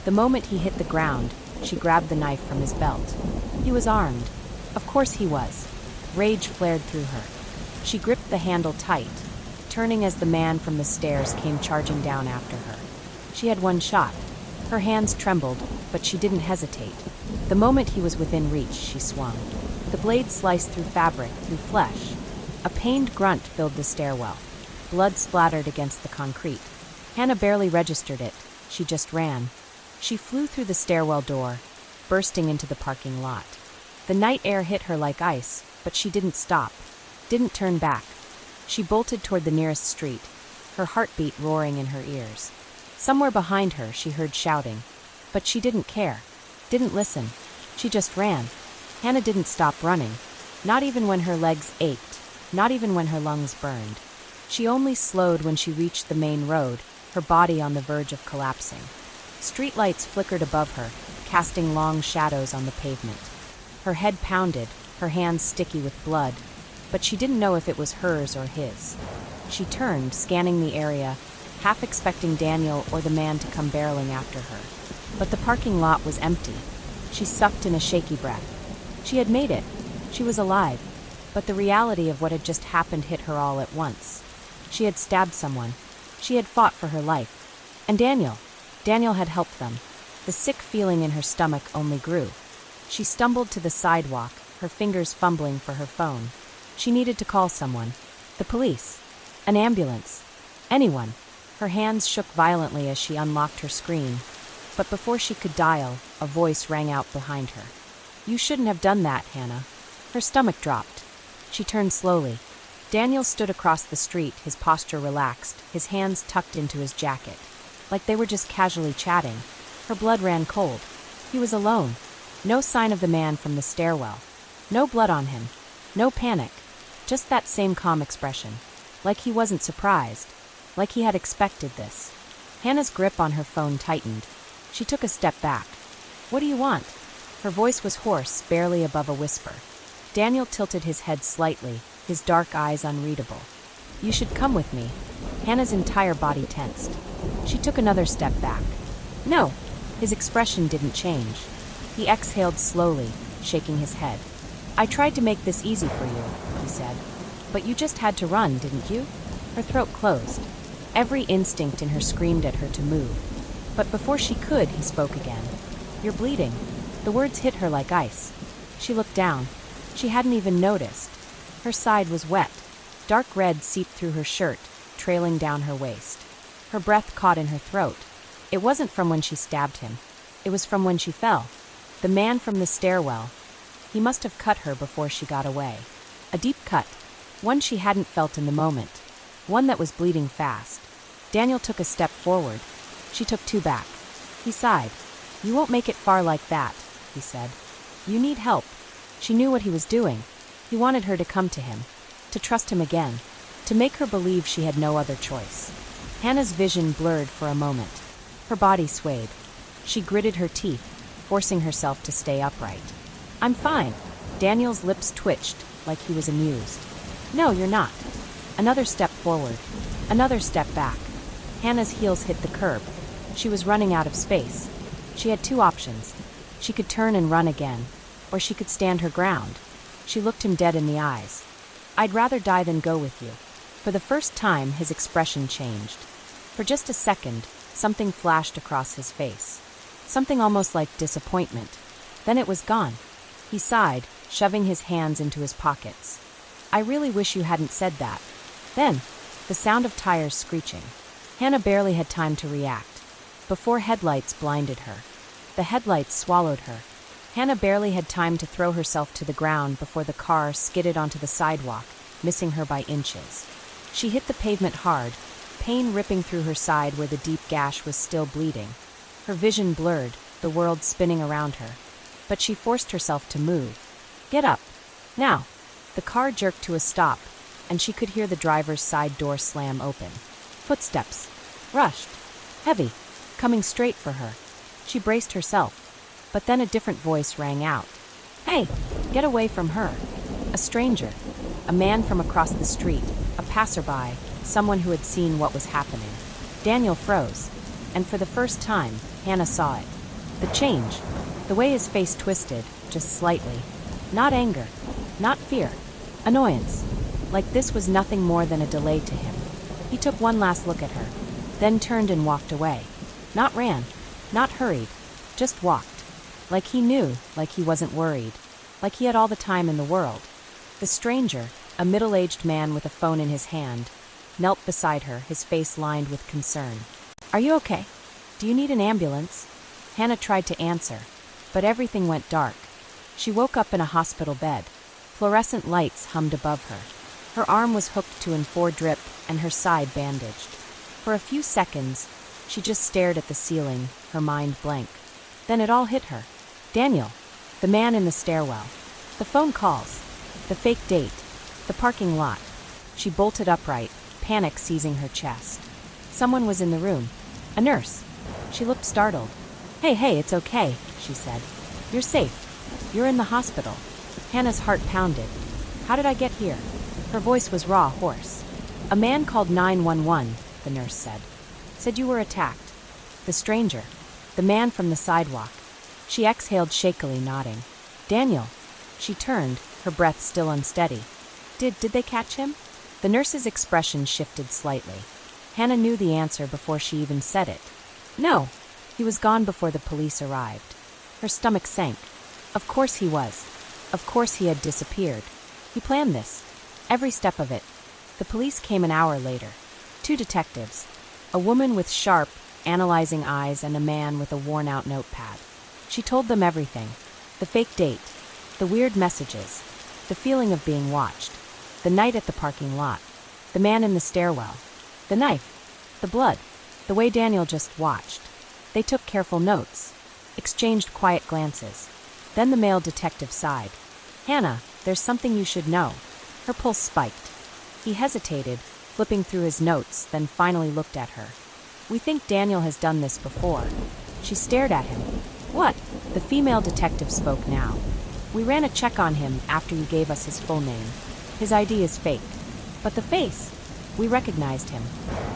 The moment he hit the ground, she grabbed the knife from his belt. He was armed. Of course he was. Rage flared through her. She gripped the handle tight, turning as the man from the stairs came charging down after her. She had one shot. Her hands trembled, but she didn't hesitate. The moment he was within reach, she swung. The blade sliced through fabric, through flesh. A pained grunt filled the stairwell. Blood splattered against the concrete. Hannah barely registered it. She just ran. She flew through the stairwell door, bursting into the parking lot. The night air hit her like ice, but she didn't stop, didn't turn back. She bolted toward the nearest street, her heartbeat roaring in her ears. Somewhere behind her, she heard shouting. But she didn't care, didn't listen. She just ran. Hannah didn't stop running, not even when her legs ached, not even when her lungs burned. She only slowed when she reached the main road, her body on the verge of collapsing. Streetlights flickered above her, casting long shadows on the pavement. Her head pounded, her hands sticky with blood, but she didn't know if it was hers or his. She turned, scanning the area, half expecting Daniel or the man to come barreling after her. But the parking lot was empty. She sucked in a shaky breath. She had made it. She was alive. But the reality of what had just happened hit her all at once. She had stabbed someone. She had fought for her life. And Daniel had helped them. The sick feeling in her stomach only grew. She stumbled to the sidewalk, her fingers fumbling for her phone. She needed to call someone. The police. An ambulance. Anyone. Her hands shook violently as she unlocked her screen. But before she could dial, a voice rang out behind her. "You shouldn't have done that, Hannah." Her stomach dropped. She turned slowly. Daniel stood across the street, his posture relaxed, his hands tucked into his jacket. Like they were just casually chatting. Her blood ran cold. He was alone. No sign of the man from the stairwell. No blood on him. No panic. Just that same calm expression. Like he wasn't surprised. Like he had expected this. Hannah's grip on her phone tightened. She took a step back. "What do you want?" Her voice was hoarse, barely above a whisper. Daniel tilted his head slightly, his dark eyes unreadable. "You should come with me." Hannah's entire body tensed. She took another step back. "No." His expression didn't change. He exhaled slowly, shaking his head. "I tried to make this easy for you," he said. "But you just had to run, didn't you?" Her throat closed. Every instinct in her screamed at her to move. But before she could, he spoke again. "You're bleeding." The words hit her like ice. She looked down. She hadn't even noticed. Her side was wet. Dark red seeped through her shirt, trailing down her waist. Her breath caught in her throat. It wasn't from when she stabbed him. It was from when she fell. The man from the stairwell. He must have cut her before she got away. A deep cut. One she hadn't felt in the moment. One that was bleeding fast. Daniel took a step forward. She took 2 back. He sighed. "You won't make it far like that," he said. "You need help." She knew what he was doing. He wanted her to come to him, to trust him again, to make her believe she had no other choice. Hannah's vision blurred for a moment. Her body swayed. She gritted her teeth, forcing herself to stay upright. I'm fine. Daniel's lips twitched, like he was amused. No, you're not. Another step forward. Another step back. Hannah's heels hit the curb. She was running out of space. She had two options. She could turn and run again, or she could stand her ground. She looked him dead in the eyes. I'd rather die than go with you. For the first time, his expression changed. For just a second, something flashed across his face. Something almost like disappointment. Then it was gone. He sighed, shoving his hands into his pockets. I really wish you hadn't said that. Then, the sound of tires screeching. Hannah barely had time to react. Before headlights blinded her. The headlights swallowed her. Hannah barely had time to throw herself to the ground before the car skidded onto the sidewalk, missing her by inches. She hit the pavement hard, pain ripping through her side where the deep gash was still bleeding. Her vision blurred, the world spinning around her. But she forced herself to move. Get up. Now. The car jerked to a stop, and she could hear the driver's side door slam open. Footsteps. Rushed. Heavy. Coming straight for her. She braced herself. But then a different voice rang out. Hey, get away from her. A stranger. A man from across the street. A passerby. Someone who had seen what was happening. Daniel froze. And for the first time, Hannah saw it. The change. The way his face twisted, just slightly. Not anger. Not fear. Annoyance. Like this was nothing more than a delay to him. He took one last look at her, then turned and walked away. Not ran. Not hurried. Just walked. Like he knew, like he wasn't worried. Like he had all the time in the world. The stranger, a middle-aged man with a phone in his hand, knelt beside her, his face lined with concern. Are you okay? Do you need an ambulance? Hannah tried to answer, but everything went dark. She woke up in a hospital bed. Fluorescent lights hummed above her. Her arm was hooked to an IV drip and her side bandaged. For a few seconds, she just stared at the ceiling, her mind blank. Then it all hit her. Daniel, the man in the stairwell. The phone calls. The fake date. The parking lot. She bolted upright, panic seizing her chest. Someone was in the room. A nurse. She looked startled. Hey, it's okay, she said. You're safe. You're in the hospital. Hannah's heart pounded. How did I get here? Her voice was raw, hoarse. A man called 911, the nurse said. Said you were attacked. The stranger. The man from the sidewalk. She exhaled shakily, nodding. Daniel. She turned, her breath still unsteady. Did they catch him? The nurse's expression shifted slightly. Hannah knew the answer before she even said it. No. He was gone before the police arrived. Her stomach sank. Of course he was. Of course he had disappeared. He planned this. Every step of it. The police came an hour later. 2 detectives. A woman with sharp, analyzing eyes and a man with a worn-out notepad. She told them everything. The fake date. The weird messages. The feeling of being watched. The night at the parking lot. The man in the stairwell. The knife. The blood. The way Daniel just watched. They took careful notes. Exchanged quiet glances. Then the male detective sighed. Hannah, there's something you should know. Her pulse spiked. He hesitated, flipping through his notes, then finally looked at her. We think Daniel has done this before. She stared at him. What? The female detective spoke now. We ran a check on him after you gave us his full name. His ID is fake. But the face. We recognized him.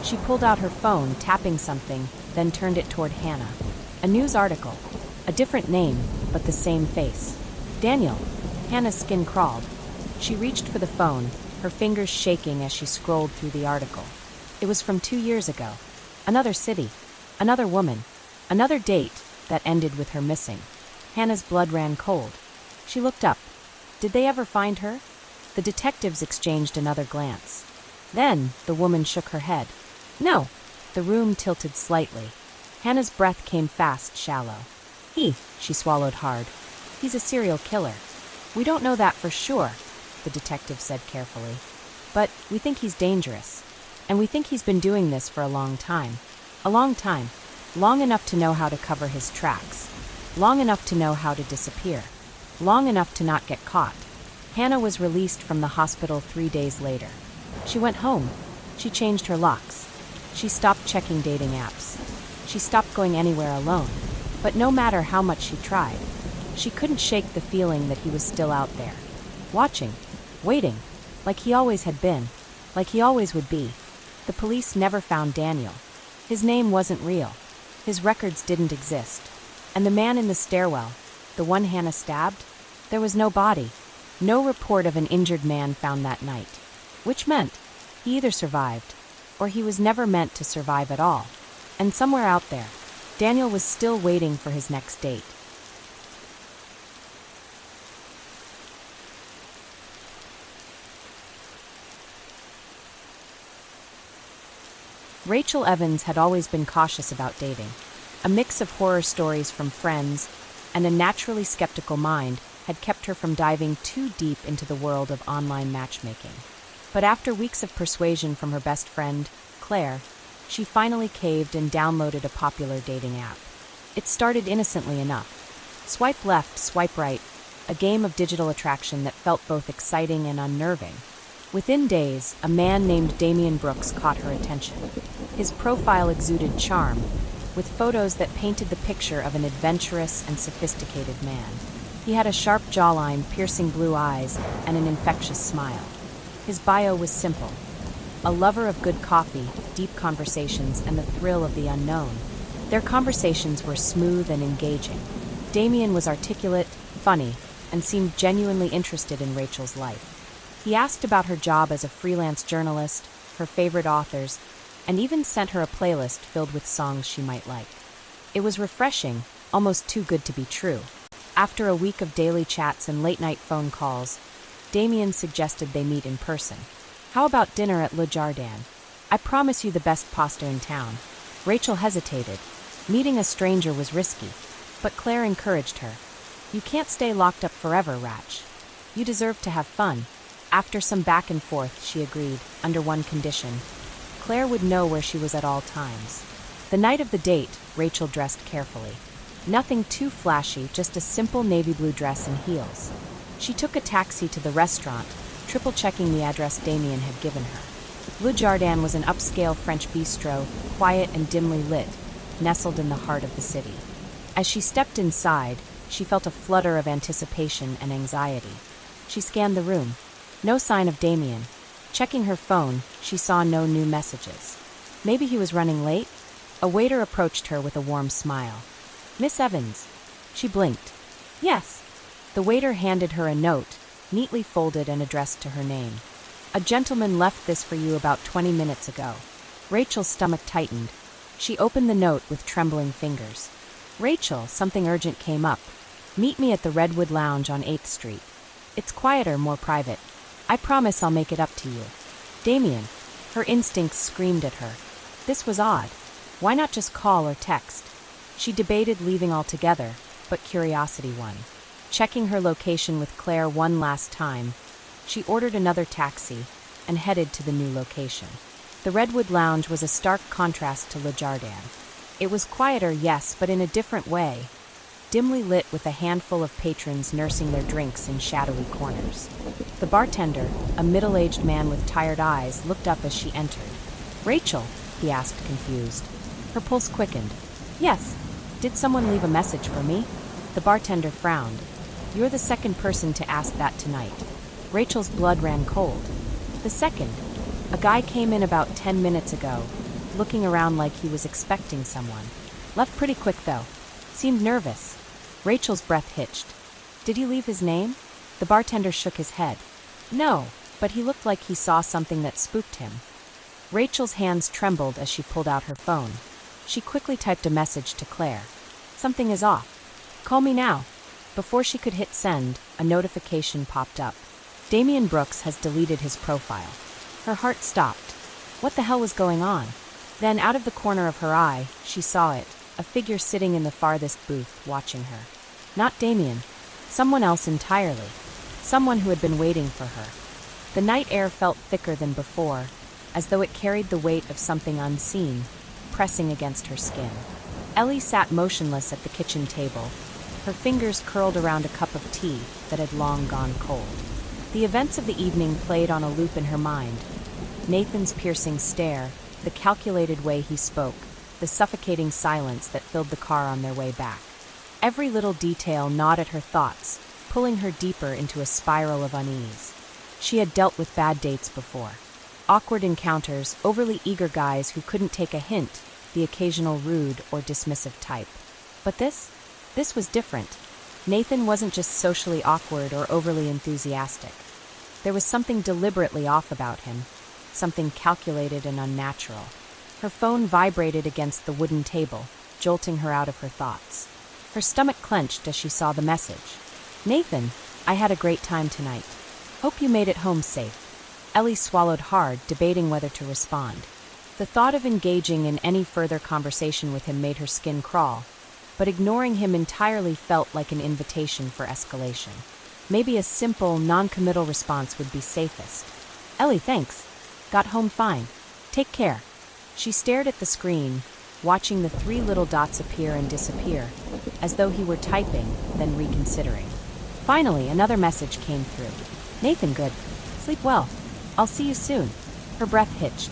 She pulled out her phone, tapping something, then turned it toward Hannah. A news article. A different name, but the same face. Daniel. Hannah's skin crawled. She reached for the phone, her fingers shaking as she scrolled through the article. It was from 2 years ago. Another city. Another woman. Another date that ended with her missing. Hannah's blood ran cold. She looked up. Did they ever find her? The detectives exchanged another glance. Then, the woman shook her head. No. The room tilted slightly. Hannah's breath came fast, shallow. She swallowed hard. He's a serial killer. We don't know that for sure, the detective said carefully. But we think he's dangerous. And we think he's been doing this for a long time. A long time. Long enough to know how to cover his tracks. Long enough to know how to disappear. Long enough to not get caught. Hannah was released from the hospital 3 days later. She went home. She changed her locks. She stopped checking dating apps. She stopped going anywhere alone. But no matter how much she tried, she couldn't shake the feeling that he was still out there. Watching, waiting, like he always had been, like he always would be. The police never found Daniel. His name wasn't real. His records didn't exist. And the man in the stairwell, the one Hannah stabbed, there was no body, no report of an injured man found that night. Which meant he either survived, or he was never meant to survive at all. And somewhere out there, Daniel was still waiting for his next date. Rachel Evans had always been cautious about dating. A mix of horror stories from friends and a naturally skeptical mind had kept her from diving too deep into the world of online matchmaking. But after weeks of persuasion from her best friend, Claire, she finally caved and downloaded a popular dating app. It started innocently enough. Swipe left, swipe right, a game of digital attraction that felt both exciting and unnerving. Within days, a man named Damian Brooks caught her attention. His profile exuded charm, with photos that painted the picture of an adventurous and sophisticated man. He had a sharp jawline, piercing blue eyes, and an infectious smile. His bio was simple: a lover of good coffee, deep conversations, and the thrill of the unknown. Their conversations were smooth and engaging. Damian was articulate, funny, and seemed genuinely interested in Rachel's life. He asked about her job as a freelance journalist, her favorite authors, and even sent her a playlist filled with songs she might like. It was refreshing, almost too good to be true. After a week of daily chats and late-night phone calls, Damian suggested they meet in person. How about dinner at Le Jardin? I promise you the best pasta in town. Rachel hesitated. Meeting a stranger was risky, but Claire encouraged her. You can't stay locked up forever, Rach. You deserve to have fun. After some back and forth, she agreed, under one condition. Claire would know where she was at all times. The night of the date, Rachel dressed carefully. Nothing too flashy, just a simple navy blue dress and heels. She took a taxi to the restaurant, triple-checking the address Damian had given her. Le Jardin was an upscale French bistro, quiet and dimly lit, nestled in the heart of the city. As she stepped inside, she felt a flutter of anticipation and anxiety. She scanned the room. No sign of Damian. Checking her phone, she saw no new messages. Maybe he was running late? A waiter approached her with a warm smile. Miss Evans. She blinked. Yes. The waiter handed her a note, neatly folded and addressed to her name. A gentleman left this for you about 20 minutes ago. Rachel's stomach tightened. She opened the note with trembling fingers. Rachel, something urgent came up. Meet me at the Redwood Lounge on 8th Street. It's quieter, more private. I promise I'll make it up to you. Damian. Her instincts screamed at her. This was odd. Why not just call or text? She debated leaving altogether, but curiosity won. Checking her location with Claire one last time, she ordered another taxi and headed to the new location. The Redwood Lounge was a stark contrast to Le Jardin. It was quieter, yes, but in a different way. Dimly lit with a handful of patrons nursing their drinks in shadowy corners. The bartender, a middle-aged man with tired eyes, looked up as she entered. Rachel? He asked, confused. Her pulse quickened. Yes. Did someone leave a message for me? The bartender frowned. You're the second person to ask that tonight. Rachel's blood ran cold. The second. A guy came in about 10 minutes ago, looking around like he was expecting someone. Left pretty quick, though. Seemed nervous. Rachel's breath hitched. Did he leave his name? The bartender shook his head. No, but he looked like he saw something that spooked him. Rachel's hands trembled as she pulled out her phone. She quickly typed a message to Claire. Something is off. Call me now. Before she could hit send, a notification popped up. Damian Brooks has deleted his profile. Her heart stopped. What the hell was going on? Then, out of the corner of her eye, she saw it, a figure sitting in the farthest booth, watching her. Not Damian. Someone else entirely. Someone who had been waiting for her. The night air felt thicker than before, as though it carried the weight of something unseen, pressing against her skin. Ellie sat motionless at the kitchen table, her fingers curled around a cup of tea that had long gone cold. The events of the evening played on a loop in her mind. Nathan's piercing stare, the calculated way he spoke, the suffocating silence that filled the car on their way back. Every little detail gnawed at her thoughts, pulling her deeper into a spiral of unease. She had dealt with bad dates before. Awkward encounters, overly eager guys who couldn't take a hint, the occasional rude or dismissive type. But this was different. Nathan wasn't just socially awkward or overly enthusiastic. There was something deliberately off about him, something calculated and unnatural. Her phone vibrated against the wooden table, jolting her out of her thoughts. Her stomach clenched as she saw the message. "Nathan, I had a great time tonight. Hope you made it home safe." Ellie swallowed hard, debating whether to respond. The thought of engaging in any further conversation with him made her skin crawl, but ignoring him entirely felt like an invitation for escalation. Maybe a simple, non-committal response would be safest. "Ellie, thanks. Got home fine. Take care." She stared at the screen, watching the 3 little dots appear and disappear, as though he were typing, then reconsidering. Finally, another message came through. "Nathan, good. Sleep well. I'll see you soon." Her breath hitched.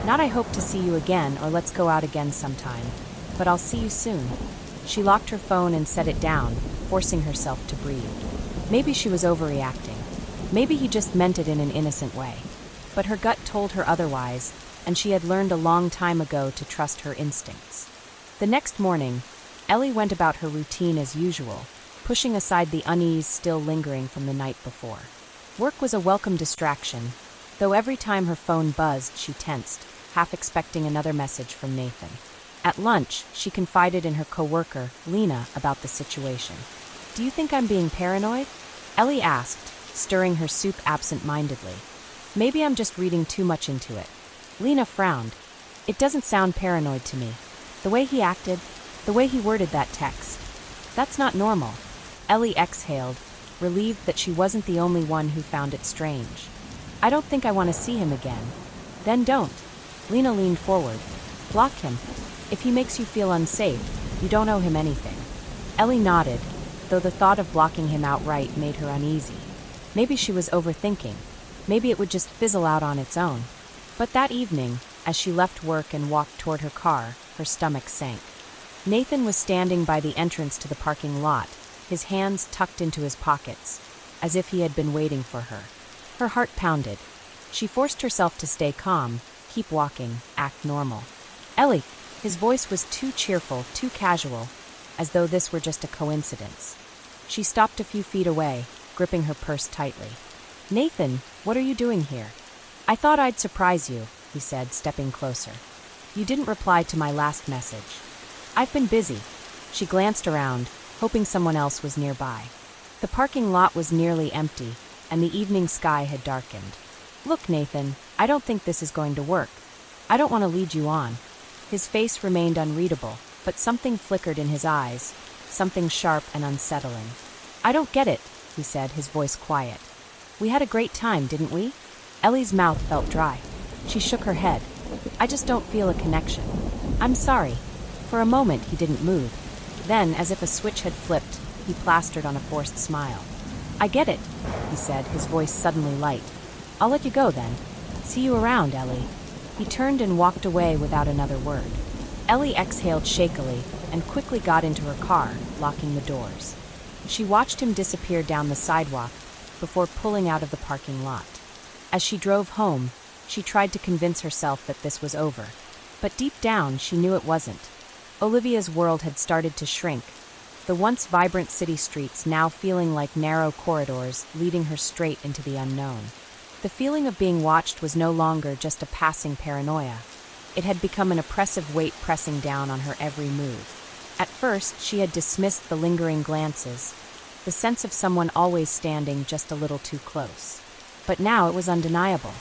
Not "I hope to see you again" or "let's go out again sometime," but "I'll see you soon." She locked her phone and set it down, forcing herself to breathe. Maybe she was overreacting. Maybe he just meant it in an innocent way. But her gut told her otherwise, and she had learned a long time ago to trust her instincts. The next morning, Ellie went about her routine as usual, pushing aside the unease still lingering from the night before. Work was a welcome distraction, though every time her phone buzzed, she tensed, half expecting another message from Nathan. At lunch, she confided in her coworker, Lena, about the situation. "Do you think I'm being paranoid?" Ellie asked, stirring her soup absent-mindedly. "Maybe I'm just reading too much into it." Lena frowned. "It doesn't sound paranoid to me. The way he acted, the way he worded that text. That's not normal." Ellie exhaled, relieved that she wasn't the only one who found it strange. "I don't think I want to see him again." "Then don't." Lena leaned forward. "Block him. If he makes you feel unsafe, you don't owe him anything." Ellie nodded, though the thought of blocking him outright made her uneasy. Maybe she was overthinking. Maybe it would just fizzle out on its own. But that evening, as she left work and walked toward her car, her stomach sank. Nathan was standing by the entrance to the parking lot, his hands tucked into his pockets, as if he had been waiting for her. Her heart pounded. She forced herself to stay calm, keep walking, act normal. "Ellie!" His voice was too cheerful, too casual, as though this were just a coincidence. She stopped a few feet away, gripping her purse tightly. "Nathan, what are you doing here?" "I thought I'd surprise you," he said, stepping closer. "You didn't reply to my last message." "I've been busy." She glanced around, hoping someone else was nearby. The parking lot was nearly empty, and the evening sky had darkened. "Look, Nathan, I don't think this is going to work. I don't want to lead you on." His face remained unreadable, but something flickered in his eyes, something sharp and unsettling. "I don't get it," he said, his voice quiet. "We had a great time, didn't we?" Ellie's mouth felt dry. She shook her head. "I just don't feel a connection." "I'm sorry." For a moment, he didn't move. Then, as if a switch had flipped, he plastered on a forced smile. "I get it," he said, his voice suddenly light. "I'll let you go then. See you around, Ellie." He turned and walked away without another word. Ellie exhaled shakily and quickly got into her car, locking the doors. She watched him disappear down the sidewalk before pulling out of the parking lot. As she drove home, she tried to convince herself that this was over. But deep down, she knew it wasn't. Olivia's world had started to shrink, the once vibrant city streets now feeling like narrow corridors leading her straight into the unknown. The feeling of being watched was no longer just a passing paranoia. It had become an oppressive weight pressing down on her every move. At first, she had dismissed the lingering glances, the sense of someone always standing just a little too close. But now it was undeniable.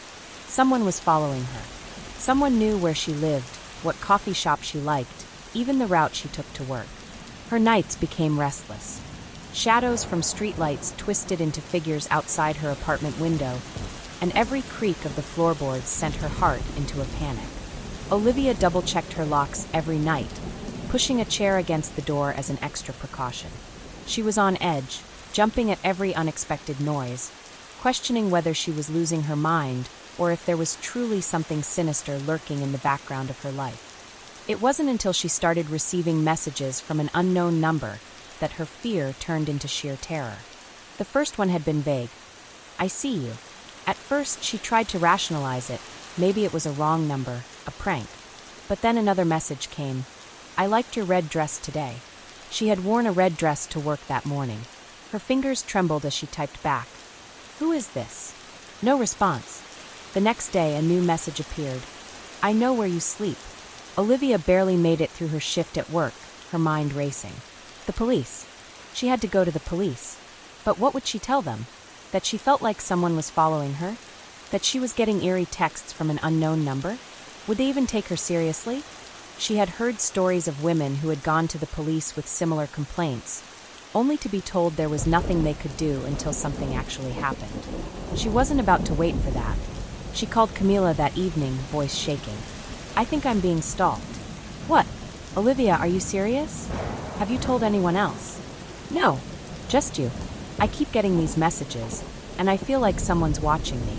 Someone was following her. Someone knew where she lived, what coffee shop she liked, even the route she took to work. Her nights became restless. Shadows from streetlights twisted into figures outside her apartment window, and every creak of the floorboards sent her heart into a panic. Olivia double-checked her locks every night, pushing a chair against the door as an extra precaution. She was on edge, jumping at every unexpected noise, questioning whether she was losing her mind or if there was truly something sinister lurking in the background of her life. It wasn't until she started receiving messages from an unknown number that her fear turned into sheer terror. The first one had been vague. "I see you." At first, she tried to rationalize it. Maybe it was a wrong number, a prank. But then another message came. "I liked your red dress today." She had worn a red dress to work that morning. Her fingers trembled as she typed back. "Who is this?" No response. The next day, a new message appeared. "I know where you sleep." Olivia barely made it through her shift at work, her mind racing. The police. She had to go to the police. But what would she tell them? That she felt like someone was following her? That she was getting eerie texts from an unknown number? Would they even take her seriously? She had heard stories of women who had gone to the police with similar complaints, only to be told there was nothing they could do until something actually happened. She wasn't about to wait for that. She called Camila that evening, voice shaking. "I think I'm being stalked." "What? Olivia, are you serious? Have you told anyone else?" "No, just you. I keep getting these messages, and I feel like someone's watching me."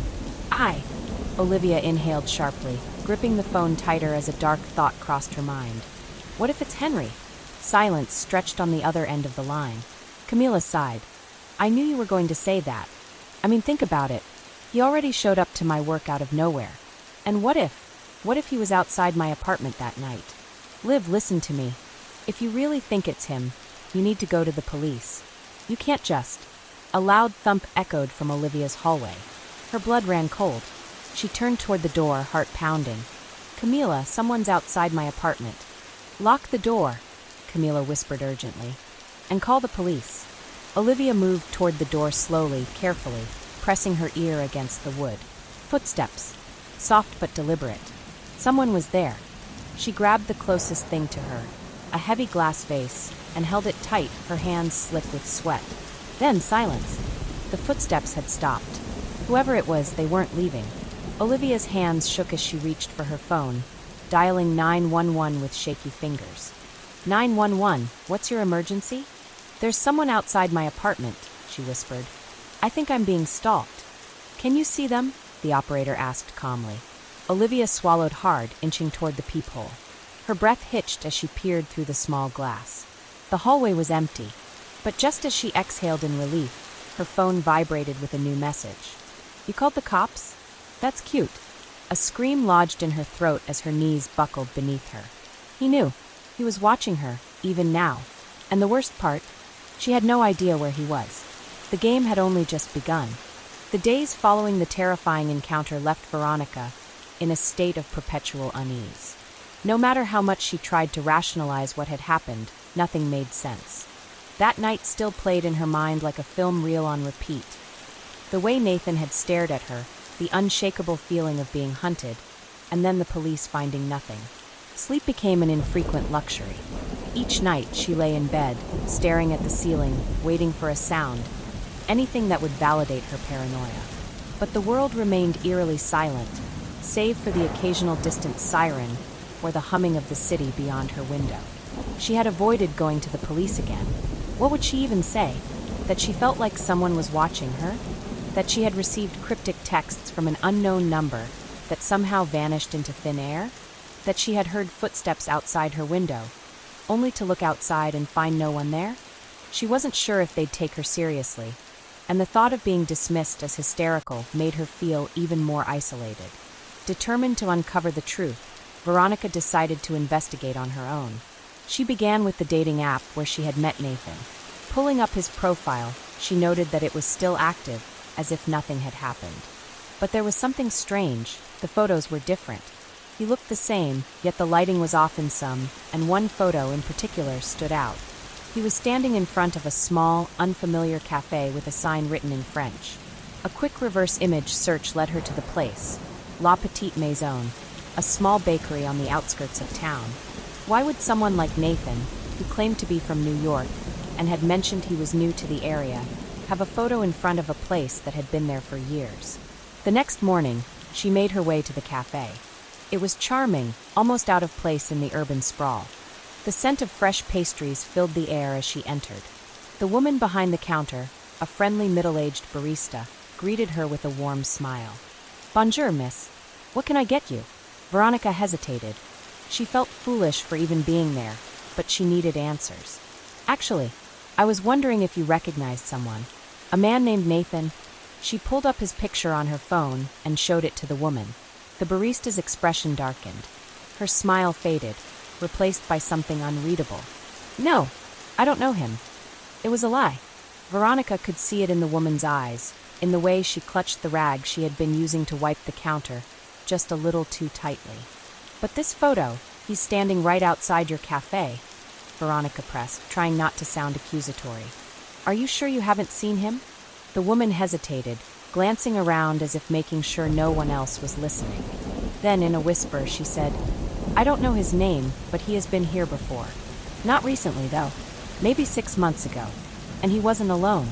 Olivia inhaled sharply, gripping the phone tighter as a dark thought crossed her mind. What if it's Henry? Silence stretched on the other end of the line. Camila sighed. "I knew you were going to say that. I mean, think about it. He already showed up to my work out of nowhere. And what if he was outside my apartment that night? Liv, listen to me. If you really think it's him, you need to go to the police. You can't just..." A loud thump echoed from Olivia's hallway. Her blood ran cold. She turned toward the door, heart pounding. "Camila, someone's outside my apartment." "Lock the door," Camila whispered urgently. "And call the police." Olivia moved toward the door slowly, carefully, pressing her ear against the wood. Footsteps. Soft but deliberate. Someone was there. She grabbed the closest thing to her, a heavy glass vase, and held it tight, her hands slick with sweat. Then silence. The footsteps had stopped. Whoever it was, they weren't leaving. Olivia's hands shook as she reached for her phone, dialing 911 with shaky fingers. 911, what's your emergency?" "There's someone outside my apartment," she whispered. "I think I'm being stalked." "Can you see them?" the operator asked calmly. Olivia swallowed hard, inching toward the peephole. Her breath hitched as she peered through the small glass. The hallway was empty, but just as she exhaled in relief, her phone vibrated with a new message. "You called the cops? That's cute." A scream lodged in her throat as her knees buckled beneath her. He knew. He was watching her, even now. And the worst part, she had no idea where he was. The game had only just begun. The days following the terrifying encounter left Veronica in a state of perpetual unease. No matter how much she tried to rationalize what had happened, nothing made sense. That night still played in her mind like a film reel on repeat. The way Nathan had stared at her, the unshakable feeling of being hunted, and then the police finding nothing. Sleep became an infrequent luxury. Each night she lay in bed, staring at the ceiling, waiting for a sound, anything that would validate her paranoia. But the world remained eerily silent, save for the occasional distant siren or the humming of the city beyond her window. She had avoided going to the police again. What would she even say? That she felt like someone was watching her? That she had received cryptic texts from an unknown number that somehow vanished into thin air? That she had heard footsteps outside her window, only to look outside and find no one there? She wasn't sure if they'd take her seriously, and the thought of being dismissed as hysterical made her feel even more isolated. Determined to uncover the truth, Veronica decided to investigate on her own. She began with the dating app where she had met Nathan. Pulling up his profile, she noted that it was still active, as if nothing had happened. But there was something strange. The photos were different. He looked the same, yet the lighting was off in some, and one photo in particular stood out. He was standing in front of a small, unfamiliar cafe with a sign written in French. A quick reverse image search led her to the place, La Petite Maison, a small bakery on the outskirts of town. Why would someone like Nathan, who claimed to be from New York and had mentioned he was new to the area, have a photo in front of a place that had been there for years? The next morning, she made her way to the cafe. It was charming, almost out of place in the urban sprawl. The scent of fresh pastries filled the air as she entered. The woman behind the counter, a friendly middle-aged barista, greeted her with a warm smile. "Bonjour, miss. What can I get you?" Veronica hesitated. She felt foolish for even being there, but she needed answers. "Actually, I was wondering if you recognized someone. A man named Nathan. She pulled up his picture on her phone and showed it to the woman. The barista's expression darkened. Her smile faded, replaced by something unreadable. No, I don't know him. It was a lie. Veronica could see it in the woman's eyes, in the way she clutched the rag she had been using to wipe the counter, just a little too tightly. But this photo, he's standing right outside your cafe, Veronica pressed, trying not to sound accusatory. Are you sure you haven't seen him? The woman hesitated, glancing around as if making sure no one else was listening. Then, in a whisper, she said, I don't know his name, but he has been here before. Not recently, though. Maybe 6 months ago. And he wasn't alone.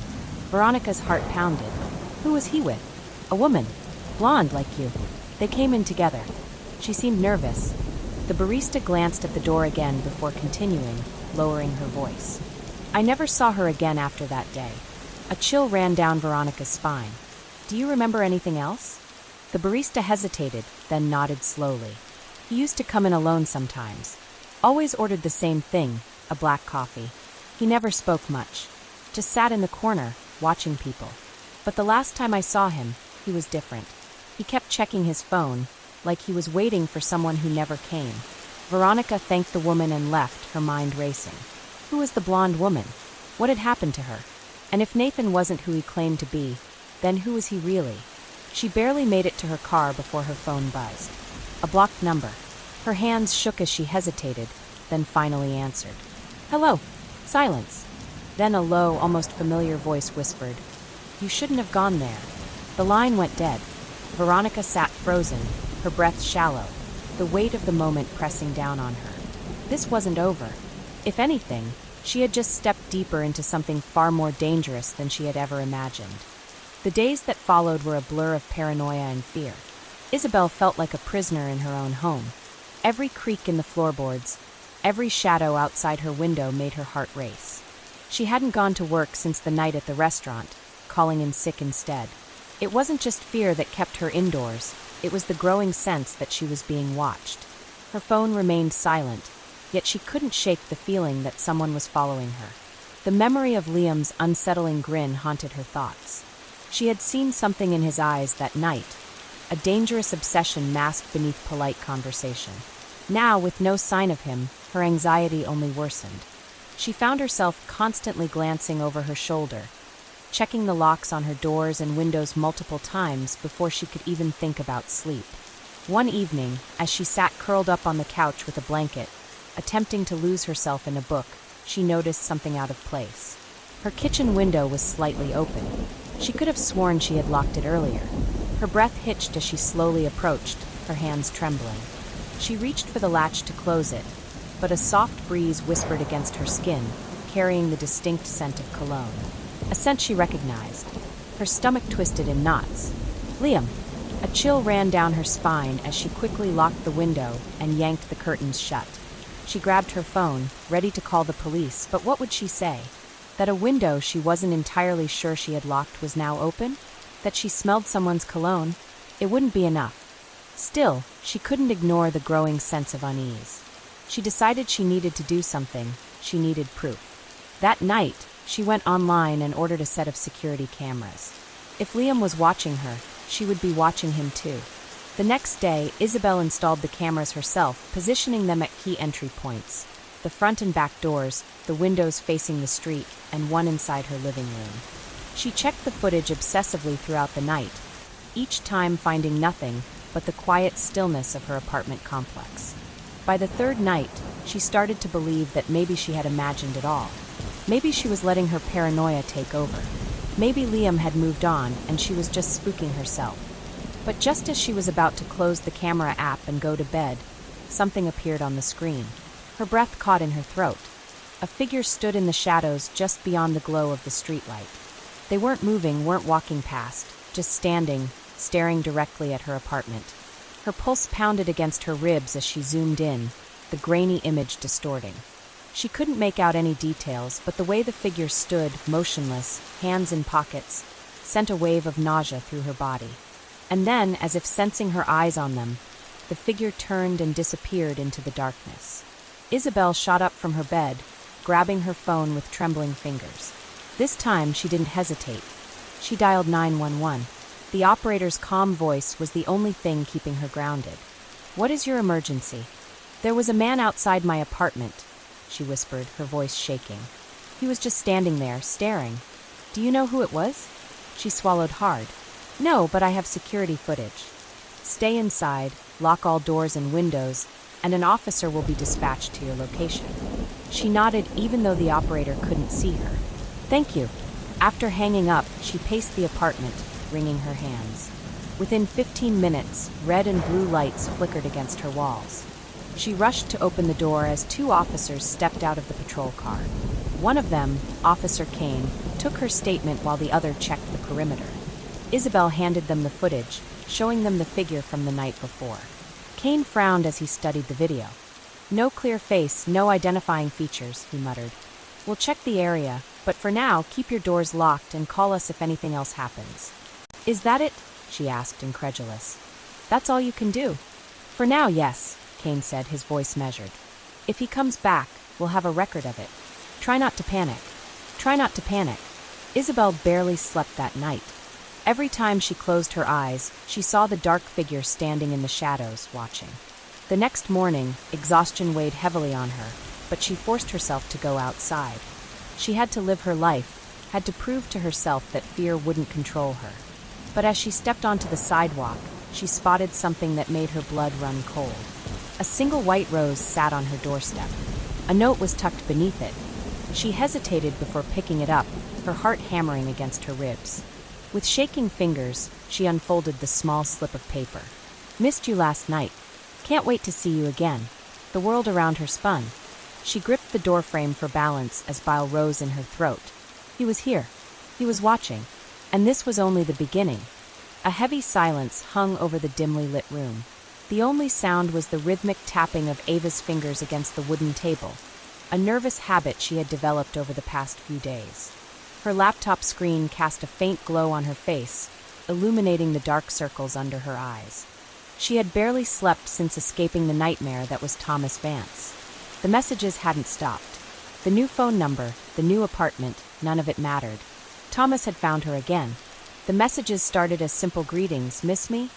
Veronica's heart pounded. Who was he with? A woman. Blonde, like you. They came in together. She seemed nervous. The barista glanced at the door again before continuing, lowering her voice. I never saw her again after that day. A chill ran down Veronica's spine. Do you remember anything else? The barista hesitated, then nodded slowly. He used to come in alone sometimes. Always ordered the same thing, a black coffee. He never spoke much. Just sat in the corner, watching people. But the last time I saw him, he was different. He kept checking his phone, like he was waiting for someone who never came. Veronica thanked the woman and left, her mind racing. Who was the blonde woman? What had happened to her? And if Nathan wasn't who he claimed to be, then who was he really? She barely made it to her car before her phone buzzed. A blocked number. Her hands shook as she hesitated, then finally answered. Hello. Silence. Then a low, almost familiar voice whispered, You shouldn't have gone there. The line went dead. Veronica sat frozen, her breath shallow, the weight of the moment pressing down on her. This wasn't over. If anything, she had just stepped deeper into something far more dangerous than she had ever imagined. The days that followed were a blur of paranoia and fear. Isabel felt like a prisoner in her own home. Every creak in the floorboards, every shadow outside her window made her heart race. She hadn't gone to work since the night at the restaurant, calling in sick instead. It wasn't just fear that kept her indoors, it was the growing sense that she was being watched. Her phone remained silent, yet she couldn't shake the feeling that someone was following her. The memory of Liam's unsettling grin haunted her thoughts. She had seen something in his eyes that night, a dangerous obsession masked beneath polite conversation. Now, with no sign of him, her anxiety only worsened. She found herself constantly glancing over her shoulder, checking the locks on her doors and windows multiple times before she could even think about sleep. One evening, as she sat curled up on the couch with a blanket, attempting to lose herself in a book, she noticed something out of place. Her kitchen window was slightly open. She could have sworn she had locked it earlier. Her breath hitched as she slowly approached, her hands trembling. She reached for the latch to close it, but a soft breeze whispered against her skin, carrying the distinct scent of cologne. A scent she recognized. Her stomach twisted in knots. Liam! A chill ran down her spine as she quickly locked the window and yanked the curtains shut. She grabbed her phone, ready to call the police, but what would she say? That a window she wasn't entirely sure she had locked was now open? That she smelled someone's cologne? It wouldn't be enough. Still, she couldn't ignore the growing sense of unease. She decided she needed to do something. She needed proof. That night, she went online and ordered a set of security cameras. If Liam was watching her, she would be watching him too. The next day, Isabel installed the cameras herself, positioning them at key entry points. The front and back doors, the windows facing the street, and one inside her living room. She checked the footage obsessively throughout the night, each time finding nothing but the quiet stillness of her apartment complex. By the third night, she started to believe that maybe she had imagined it all. Maybe she was letting her paranoia take over. Maybe Liam had moved on and she was just spooking herself. But just as she was about to close the camera app and go to bed, something appeared on the screen. Her breath caught in her throat. A figure stood in the shadows just beyond the glow of the streetlight. They weren't moving, weren't walking past, just standing, staring directly at her apartment. Her pulse pounded against her ribs as she zoomed in, the grainy image distorting. She couldn't make out any details, but the way the figure stood, motionless, hands in pockets, sent a wave of nausea through her body. And then, as if sensing her eyes on them, the figure turned and disappeared into the darkness. Isabel shot up from her bed, grabbing her phone with trembling fingers. This time, she didn't hesitate. She dialed 911. The operator's calm voice was the only thing keeping her grounded. "What is your emergency?" "There was a man outside my apartment," she whispered, her voice shaking. "He was just standing there, staring." "Do you know who it was?" She swallowed hard. "No, but I have security footage." "Stay inside, lock all doors and windows, and an officer will be dispatched to your location." She nodded even though the operator couldn't see her. "Thank you." After hanging up, she paced the apartment, wringing her hands. Within 15 minutes, red and blue lights flickered against her walls. She rushed to open the door as two officers stepped out of the patrol car. One of them, Officer Kane, took her statement while the other checked the perimeter. Isabel handed them the footage, showing them the figure from the night before. Kane frowned as he studied the video. "No clear face, no identifying features," he muttered. "We'll check the area, but for now, keep your doors locked and call us if anything else happens." "Is that it?" she asked, incredulous. "That's all you can do?" "For now, yes," Kane said, his voice measured. "If he comes back, we'll have a record of it. Try not to panic. Try not to panic." Isabel barely slept that night. Every time she closed her eyes, she saw the dark figure standing in the shadows, watching. The next morning, exhaustion weighed heavily on her, but she forced herself to go outside. She had to live her life, had to prove to herself that fear wouldn't control her. But as she stepped onto the sidewalk, she spotted something that made her blood run cold. A single white rose sat on her doorstep. A note was tucked beneath it. She hesitated before picking it up, her heart hammering against her ribs. With shaking fingers, she unfolded the small slip of paper. "Missed you last night. Can't wait to see you again." The world around her spun. She gripped the doorframe for balance as bile rose in her throat. He was here. He was watching. And this was only the beginning. A heavy silence hung over the dimly lit room. The only sound was the rhythmic tapping of Ava's fingers against the wooden table, a nervous habit she had developed over the past few days. Her laptop screen cast a faint glow on her face, illuminating the dark circles under her eyes. She had barely slept since escaping the nightmare that was Thomas Vance. The messages hadn't stopped. The new phone number, the new apartment, none of it mattered. Thomas had found her again. The messages started as simple greetings, "Miss me?"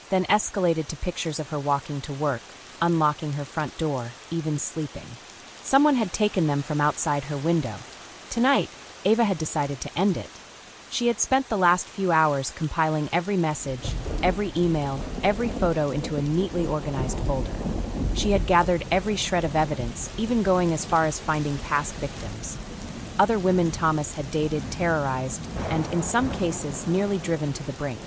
Then escalated to pictures of her walking to work, unlocking her front door, even sleeping. Someone had taken them from outside her window. Tonight, Ava had decided to end it. She had spent the last few hours compiling every message, every email, every photo into a neatly organized folder. She had gathered every shred of evidence, even going as far as finding past victims. Other women Thomas had dated, terrorized, and, in some cases, nearly driven to the brink.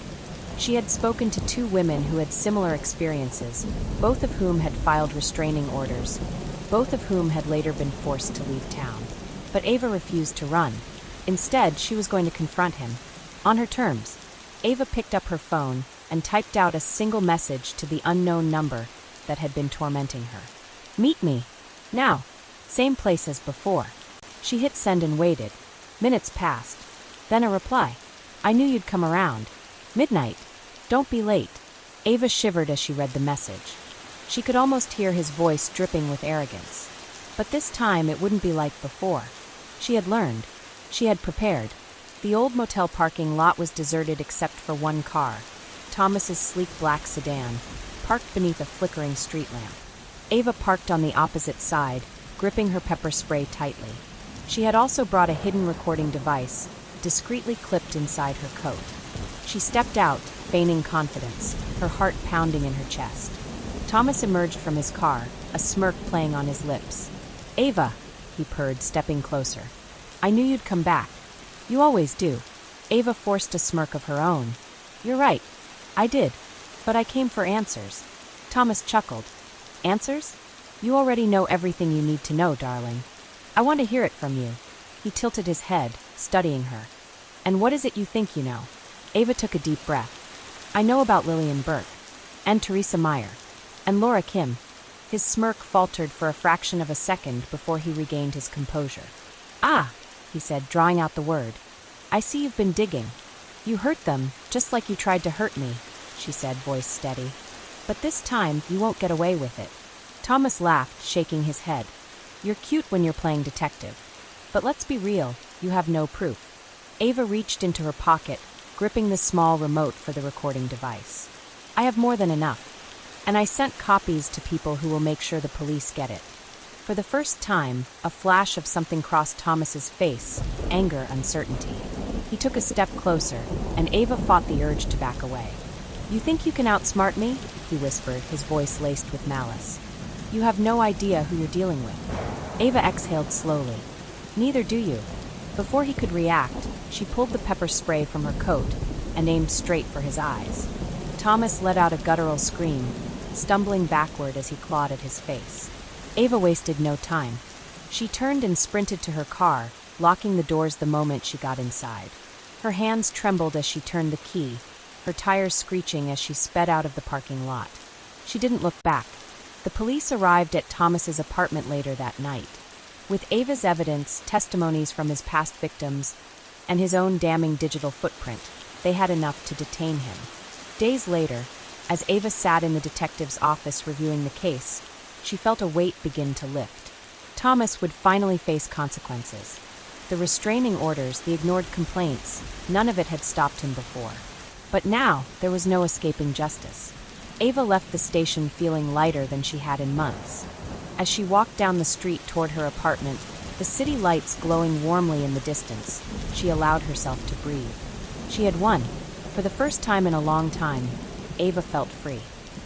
She had spoken to two women who had similar experiences, both of whom had filed restraining orders, both of whom had later been forced to leave town. But Ava refused to run. Instead, she was going to confront him. On her terms. Ava picked up her phone and typed out a single message to the unknown number that had been tormenting her. "Meet me. Now. Same place as before." She hit send and waited. Minutes passed. Then a reply. "I knew you'd come around. Midnight. Don't be late." Ava shivered as she read the message. She could almost hear his voice dripping with arrogance. But this time it wouldn't be like before. She had learned. She had prepared. The old motel parking lot was deserted except for one car, Thomas's sleek black sedan, parked beneath a flickering street lamp. Ava parked on the opposite side, gripping her pepper spray tightly. She had also brought a hidden recording device, discreetly clipped inside her coat. She stepped out, feigning confidence, her heart pounding in her chest. Thomas emerged from his car, a smirk playing on his lips. "Ava," he purred, stepping closer. "I knew you'd come back. You always do." Ava forced a smirk of her own. "You're right. I did. But I came for answers." Thomas chuckled. "Answers? You already know everything you need to know, darling. I want to hear it from you." He tilted his head, studying her. "And what is it you think you know?" Ava took a deep breath. "I know about Lillian Burke. And Teresa Meyer. And Laura Kim." His smirk faltered for a fraction of a second before he regained his composure. "Ah," he said, drawing out the word. "I see you've been digging. You hurt them, just like you tried to hurt me," she said, voice steady. "But this time, you won't get away with it." Thomas laughed, shaking his head. You're cute when you're playing detective. But let's be real, you have no proof. Ava reached into her pocket, gripping the small remote for the recording device. I have more than enough. And I sent copies to people who will make sure the police get it. For the first time, a flash of something crossed Thomas's face, anger, uncertainty. He took a step closer, and Ava fought the urge to back away. You think you can outsmart me? He whispered, his voice laced with malice. You have no idea who you're dealing with. Ava exhaled slowly. Neither do you. Before he could react, she pulled the pepper spray from her coat and aimed straight for his eyes. Thomas let out a guttural scream, stumbling backward as he clawed at his face. Ava wasted no time. She turned and sprinted to her car, locking the doors the moment she got inside. Her hands trembled as she turned the key, her tires screeching as she sped out of the parking lot. She didn't look back. The police arrived at Thomas's apartment later that night. With Ava's evidence, testimonies from his past victims, and his own damning digital footprint, they had enough to detain him. Days later, as Ava sat in the detective's office reviewing the case, she felt a weight begin to lift. Thomas would finally face consequences. The restraining orders, the ignored complaints, none of it had stopped him before. But now, there was no escaping justice. Ava left the station feeling lighter than she had in months. As she walked down the street toward her apartment, the city lights glowing warmly in the distance, she allowed herself to breathe. She had won. For the first time in a long time, Ava felt free.